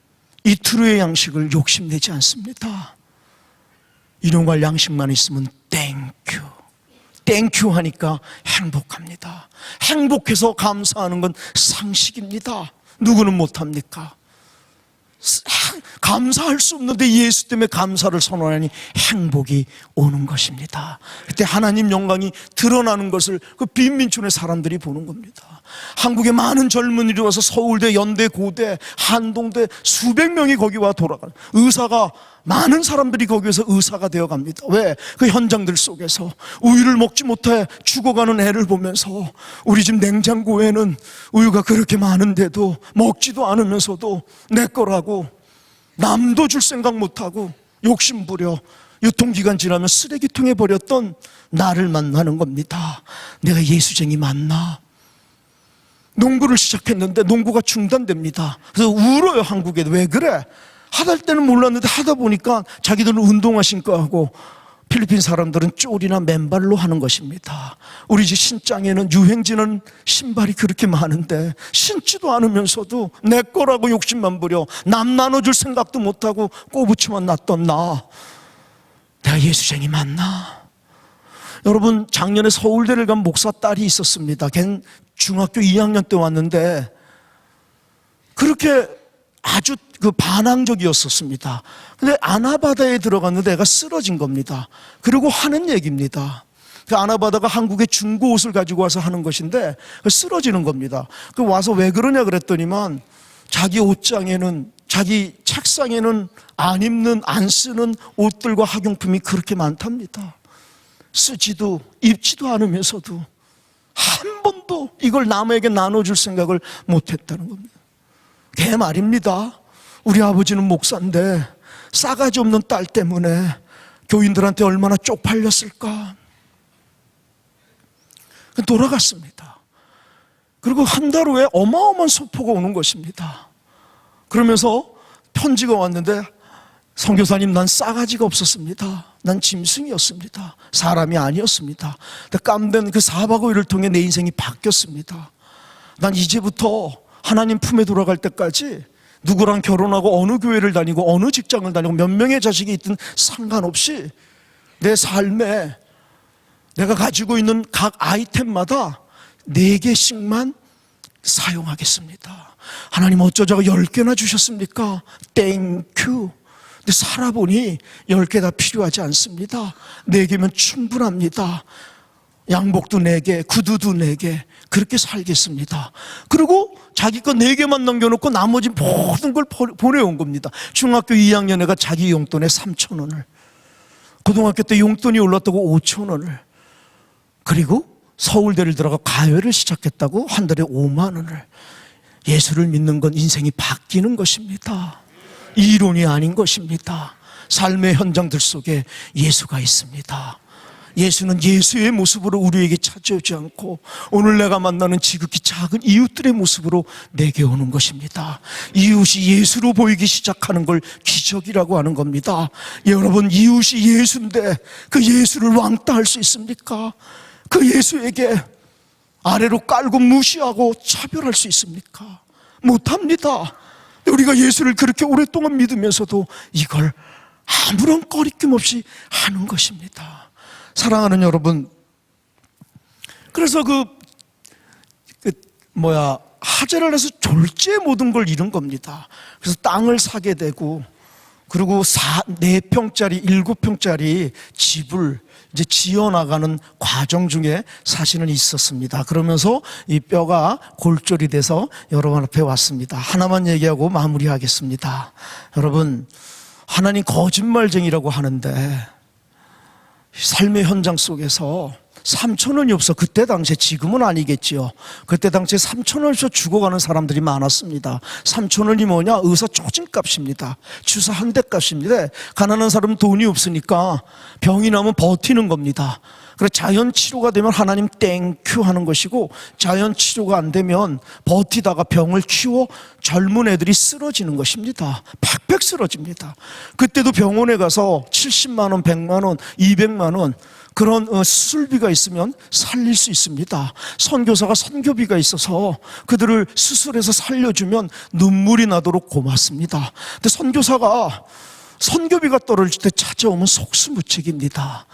이틀 후의 양식을 욕심내지 않습니다. 일용할 양식만 있으면 땡큐, 땡큐 하니까 행복합니다. 행복해서 감사하는 건 상식입니다. 누구는 못합니까? 감사할 수 없는데 예수 때문에 감사를 선언하니 행복이 오는 것입니다. 그때 하나님 영광이 드러나는 것을 그 빈민촌의 사람들이 보는 겁니다. 한국에 많은 젊은이들이 와서 서울대, 연대, 고대, 한동대 수백 명이 거기 와 돌아가는 의사가 많은 사람들이 거기에서 의사가 되어 갑니다. 왜? 그 현장들 속에서 우유를 먹지 못해 죽어가는 애를 보면서 우리 집 냉장고에는 우유가 그렇게 많은데도 먹지도 않으면서도 내 거라고 남도 줄 생각 못하고 욕심부려 유통기간 지나면 쓰레기통에 버렸던 나를 만나는 겁니다. 내가 예수쟁이 맞나? 농구를 시작했는데 농구가 중단됩니다. 그래서 울어요. 한국에. 왜 그래? 하다 때는 몰랐는데 하다 보니까 자기들은 운동화 신고 하고 필리핀 사람들은 쫄이나 맨발로 하는 것입니다. 우리 집 신장에는 유행지는 신발이 그렇게 많은데 신지도 않으면서도 내 거라고 욕심만 부려 남 나눠줄 생각도 못하고 꼬부치만 놨던 나, 내가 예수쟁이 맞나? 여러분, 작년에 서울대를 간 목사 딸이 있었습니다. 걔는 중학교 2학년 때 왔는데 그렇게 아주 그 반항적이었었습니다. 근데 아나바다에 들어갔는데 애가 쓰러진 겁니다. 그리고 하는 얘기입니다. 그 아나바다가 한국의 중고 옷을 가지고 와서 하는 것인데 쓰러지는 겁니다. 그 와서 왜 그러냐 그랬더니만 자기 옷장에는, 자기 책상에는 안 입는, 안 쓰는 옷들과 학용품이 그렇게 많답니다. 쓰지도 입지도 않으면서도 한 번도 이걸 남에게 나눠줄 생각을 못했다는 겁니다. 걔 말입니다. 우리 아버지는 목사인데 싸가지 없는 딸 때문에 교인들한테 얼마나 쪽팔렸을까. 돌아갔습니다. 그리고 한 달 후에 어마어마한 소포가 오는 것입니다. 그러면서 편지가 왔는데 선교사님, 난 싸가지가 없었습니다. 난 짐승이었습니다. 사람이 아니었습니다. 깜된 그 4박 5일을 통해 내 인생이 바뀌었습니다. 난 이제부터 하나님 품에 돌아갈 때까지 누구랑 결혼하고 어느 교회를 다니고 어느 직장을 다니고 몇 명의 자식이 있든 상관없이 내 삶에 내가 가지고 있는 각 아이템마다 4개씩만 사용하겠습니다. 하나님, 어쩌자고 10개나 주셨습니까? 땡큐. 근데 살아보니 10개 다 필요하지 않습니다. 4개면 충분합니다. 양복도 4개, 구두도 4개, 그렇게 살겠습니다. 그리고 자기 거 4개만 남겨놓고 나머지 모든 걸 보내온 겁니다. 중학교 2학년 애가 자기 용돈에 3,000원을, 고등학교 때 용돈이 올랐다고 5,000원을, 그리고 서울대를 들어가 과외를 시작했다고 한 달에 5만 원을. 예수를 믿는 건 인생이 바뀌는 것입니다. 이론이 아닌 것입니다. 삶의 현장들 속에 예수가 있습니다. 예수는 예수의 모습으로 우리에게 찾아오지 않고 오늘 내가 만나는 지극히 작은 이웃들의 모습으로 내게 오는 것입니다. 이웃이 예수로 보이기 시작하는 걸 기적이라고 하는 겁니다. 여러분, 이웃이 예수인데 그 예수를 왕따할 수 있습니까? 그 예수에게 아래로 깔고 무시하고 차별할 수 있습니까? 못합니다. 우리가 예수를 그렇게 오랫동안 믿으면서도 이걸 아무런 꺼리낌 없이 하는 것입니다. 사랑하는 여러분, 그래서 하제를 해서 졸지에 모든 걸 잃은 겁니다. 그래서 땅을 사게 되고, 그리고 4평짜리 7평짜리 집을 이제 지어나가는 과정 중에 사실은 있었습니다. 그러면서 이 뼈가 골절이 돼서 여러분 앞에 왔습니다. 하나만 얘기하고 마무리하겠습니다. 여러분, 하나님 거짓말쟁이라고 하는데 삶의 현장 속에서 3,000원이 없어. 그때 당시에, 지금은 아니겠지요. 그때 당시에 3,000원에서 죽어가는 사람들이 많았습니다. 3,000원이 뭐냐? 의사 조짐값입니다. 주사 한 대 값입니다. 가난한 사람은 돈이 없으니까 병이 나면 버티는 겁니다. 그래서 자연 치료가 되면 하나님 땡큐 하는 것이고, 자연 치료가 안 되면 버티다가 병을 키워 젊은 애들이 쓰러지는 것입니다. 팍팍 쓰러집니다. 그때도 병원에 가서 70만 원, 100만 원, 200만 원 그런 수술비가 있으면 살릴 수 있습니다. 선교사가 선교비가 있어서 그들을 수술해서 살려주면 눈물이 나도록 고맙습니다. 근데 선교사가 선교비가 떨어질 때 찾아오면 속수무책입니다.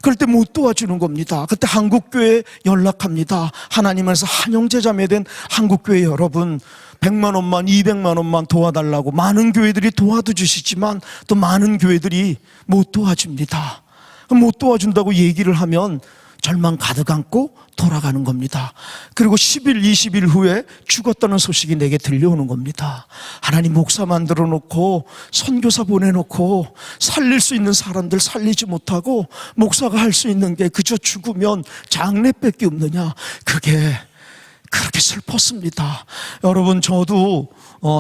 그럴 때 못 도와주는 겁니다. 그때 한국교회에 연락합니다. 하나님 안에서 한영제자매 된 한국교회 여러분, 100만 원만 200만 원만 도와달라고. 많은 교회들이 도와도 주시지만 또 많은 교회들이 못 도와줍니다. 못 도와준다고 얘기를 하면 절망 가득 안고 돌아가는 겁니다. 그리고 10일, 20일 후에 죽었다는 소식이 내게 들려오는 겁니다. 하나님, 목사 만들어 놓고 선교사 보내놓고 살릴 수 있는 사람들 살리지 못하고 목사가 할 수 있는 게 그저 죽으면 장례밖에 없느냐. 그게 그렇게 슬펐습니다. 여러분, 저도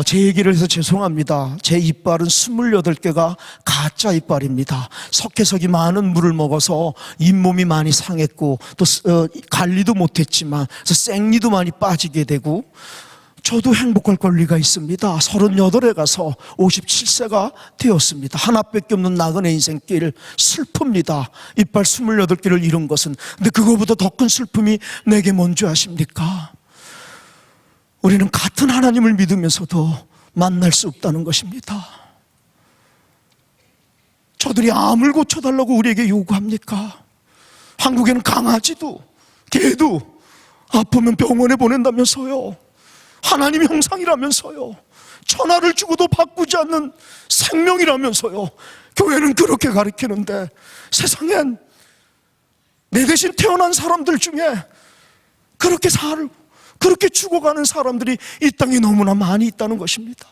제 얘기를 해서 죄송합니다. 제 이빨은 28개가 가짜 이빨입니다. 석회석이 많은 물을 먹어서 잇몸이 많이 상했고 또 관리도 못했지만 그래서 생리도 많이 빠지게 되고, 저도 행복할 권리가 있습니다. 38에 가서 57세가 되었습니다. 하나밖에 없는 나그네 인생길, 슬픕니다. 이빨 28개를 잃은 것은. 근데 그거보다 더 큰 슬픔이 내게 뭔지 아십니까? 우리는 같은 하나님을 믿으면서도 만날 수 없다는 것입니다. 저들이 암을 고쳐달라고 우리에게 요구합니까? 한국에는 강아지도 개도 아프면 병원에 보낸다면서요. 하나님 형상이라면서요. 천하를 주고도 바꾸지 않는 생명이라면서요. 교회는 그렇게 가르치는데 세상엔 내 대신 태어난 사람들 중에 그렇게 죽어가는 사람들이 이 땅에 너무나 많이 있다는 것입니다.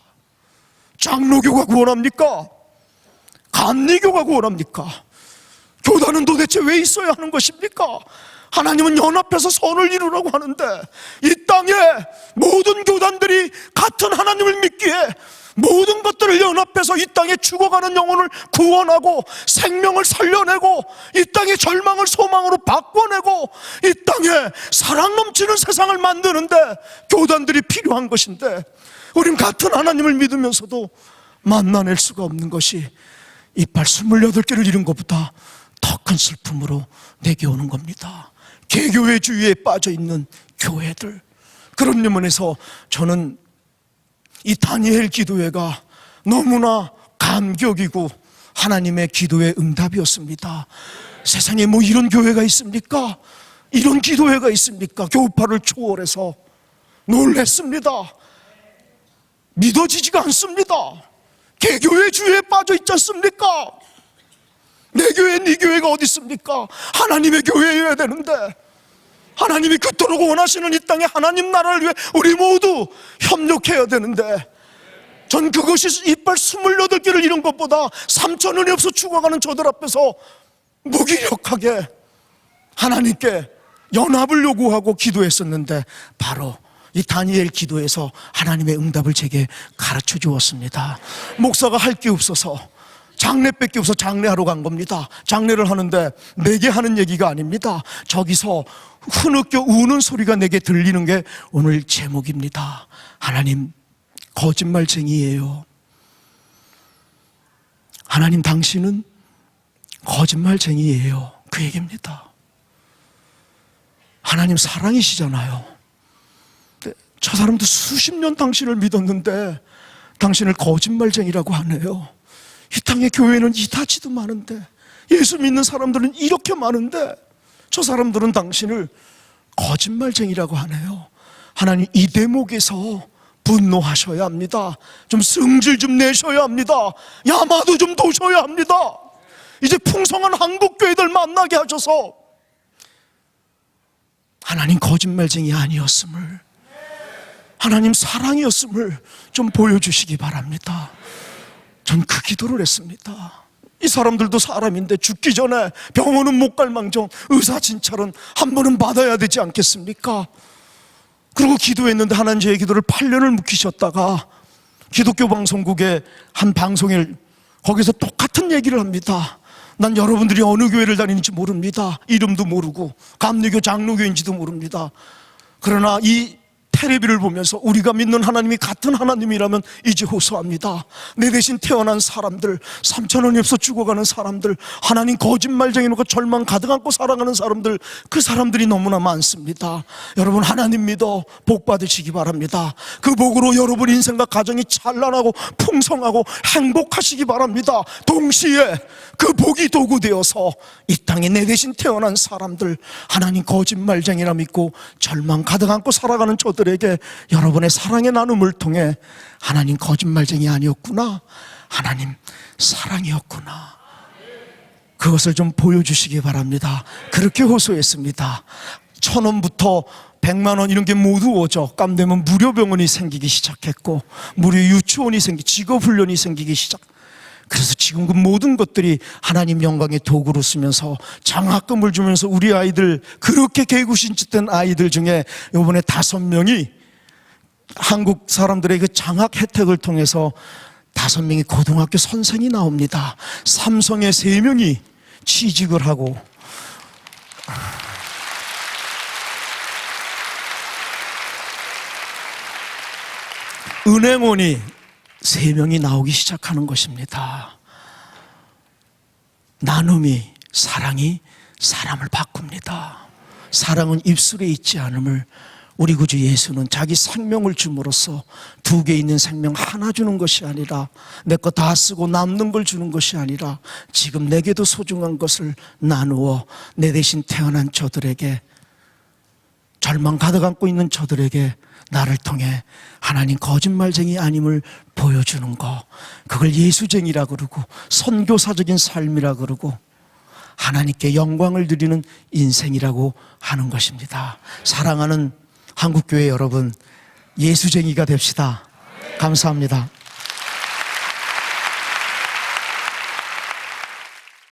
장로교가 구원합니까? 감리교가 구원합니까? 교단은 도대체 왜 있어야 하는 것입니까? 하나님은 연합해서 선을 이루라고 하는데 이 땅에 모든 교단들이 같은 하나님을 믿기에 모든 것들을 연합해서 이 땅에 죽어가는 영혼을 구원하고 생명을 살려내고 이 땅의 절망을 소망으로 바꿔내고 이 땅에 사랑 넘치는 세상을 만드는데 교단들이 필요한 것인데, 우린 같은 하나님을 믿으면서도 만나낼 수가 없는 것이 이빨 28개를 잃은 것보다 더 큰 슬픔으로 내게 오는 겁니다. 개교회 주위에 빠져있는 교회들. 그런 면에서 저는 이 다니엘 기도회가 너무나 감격이고 하나님의 기도의 응답이었습니다. 세상에 뭐 이런 교회가 있습니까? 이런 기도회가 있습니까? 교파를 초월해서 놀랬습니다. 믿어지지가 않습니다. 개교회 주위에 빠져 있지 않습니까? 내 교회, 네 교회가 어디 있습니까? 하나님의 교회여야 되는데, 하나님이 그토록 원하시는 이 땅에 하나님 나라를 위해 우리 모두 협력해야 되는데, 전 그것이 이빨 28개를 잃은 것보다 3,000원이 없어 죽어가는 저들 앞에서 무기력하게 하나님께 연합을 요구하고 기도했었는데, 바로 이 다니엘 기도에서 하나님의 응답을 제게 가르쳐 주었습니다. 목사가 할 게 없어서 장례밖에 없어 장례하러 간 겁니다. 장례를 하는데 내게 하는 얘기가 아닙니다. 저기서 흐느껴 우는 소리가 내게 들리는 게 오늘 제목입니다. 하나님 거짓말쟁이에요. 하나님 당신은 거짓말쟁이에요. 그 얘기입니다. 하나님 사랑이시잖아요. 저 사람도 수십 년 당신을 믿었는데 당신을 거짓말쟁이라고 하네요. 이 땅의 교회는 이다지도 많은데, 예수 믿는 사람들은 이렇게 많은데 저 사람들은 당신을 거짓말쟁이라고 하네요. 하나님 이 대목에서 분노하셔야 합니다. 좀 성질 좀 내셔야 합니다. 야마도 좀 도셔야 합니다. 이제 풍성한 한국교회들 만나게 하셔서 하나님 거짓말쟁이 아니었음을, 하나님 사랑이었음을 좀 보여주시기 바랍니다. 전 그 기도를 했습니다. 이 사람들도 사람인데 죽기 전에 병원은 못 갈 망정 의사 진찰은 한 번은 받아야 되지 않겠습니까? 그리고 기도했는데 하나님 제 기도를 8년을 묵히셨다가 기독교 방송국의 한 방송에 거기서 똑같은 얘기를 합니다. 난 여러분들이 어느 교회를 다니는지 모릅니다. 이름도 모르고 감리교 장로교인지도 모릅니다. 그러나 이 텔레비를 보면서 우리가 믿는 하나님이 같은 하나님이라면 이제 호소합니다. 내 대신 태어난 사람들, 3,000원이 없어 죽어가는 사람들, 하나님 거짓말쟁이 놓고 절망 가득 안고 살아가는 사람들, 그 사람들이 너무나 많습니다. 여러분 하나님 믿어 복 받으시기 바랍니다. 그 복으로 여러분 인생과 가정이 찬란하고 풍성하고 행복하시기 바랍니다. 동시에 그 복이 도구되어서 이 땅에 내 대신 태어난 사람들, 하나님 거짓말쟁이라 믿고 절망 가득 안고 살아가는 저들에게 여러분의 사랑의 나눔을 통해 하나님 거짓말쟁이 아니었구나, 하나님 사랑이었구나, 그것을 좀 보여주시기 바랍니다. 그렇게 호소했습니다. 1,000원부터 100만 원 이런 게 모두 오죠. 깜되면 무료 병원이 생기기 시작했고 무료 유치원이 직업훈련이 생기기 시작. 그래서 지금 그 모든 것들이 하나님 영광의 도구로 쓰면서 장학금을 주면서 우리 아이들, 그렇게 개구신짓된 아이들 중에 이번에 5명이 한국 사람들의 그 장학 혜택을 통해서 5명이 고등학교 선생이 나옵니다. 삼성의 3명이 취직을 하고, 은행원이 3명이 나오기 시작하는 것입니다. 나눔이, 사랑이 사람을 바꿉니다. 사랑은 입술에 있지 않음을 우리 구주 예수는 자기 생명을 줌으로써 2개 있는 생명 하나 주는 것이 아니라, 내 거 다 쓰고 남는 걸 주는 것이 아니라 지금 내게도 소중한 것을 나누어 내 대신 태어난 저들에게, 절망 가득 안고 있는 저들에게 나를 통해 하나님 거짓말쟁이 아님을 보여주는 거, 그걸 예수쟁이라 그러고 선교사적인 삶이라 그러고 하나님께 영광을 드리는 인생이라고 하는 것입니다. 사랑하는 한국교회 여러분, 예수쟁이가 됩시다. 감사합니다.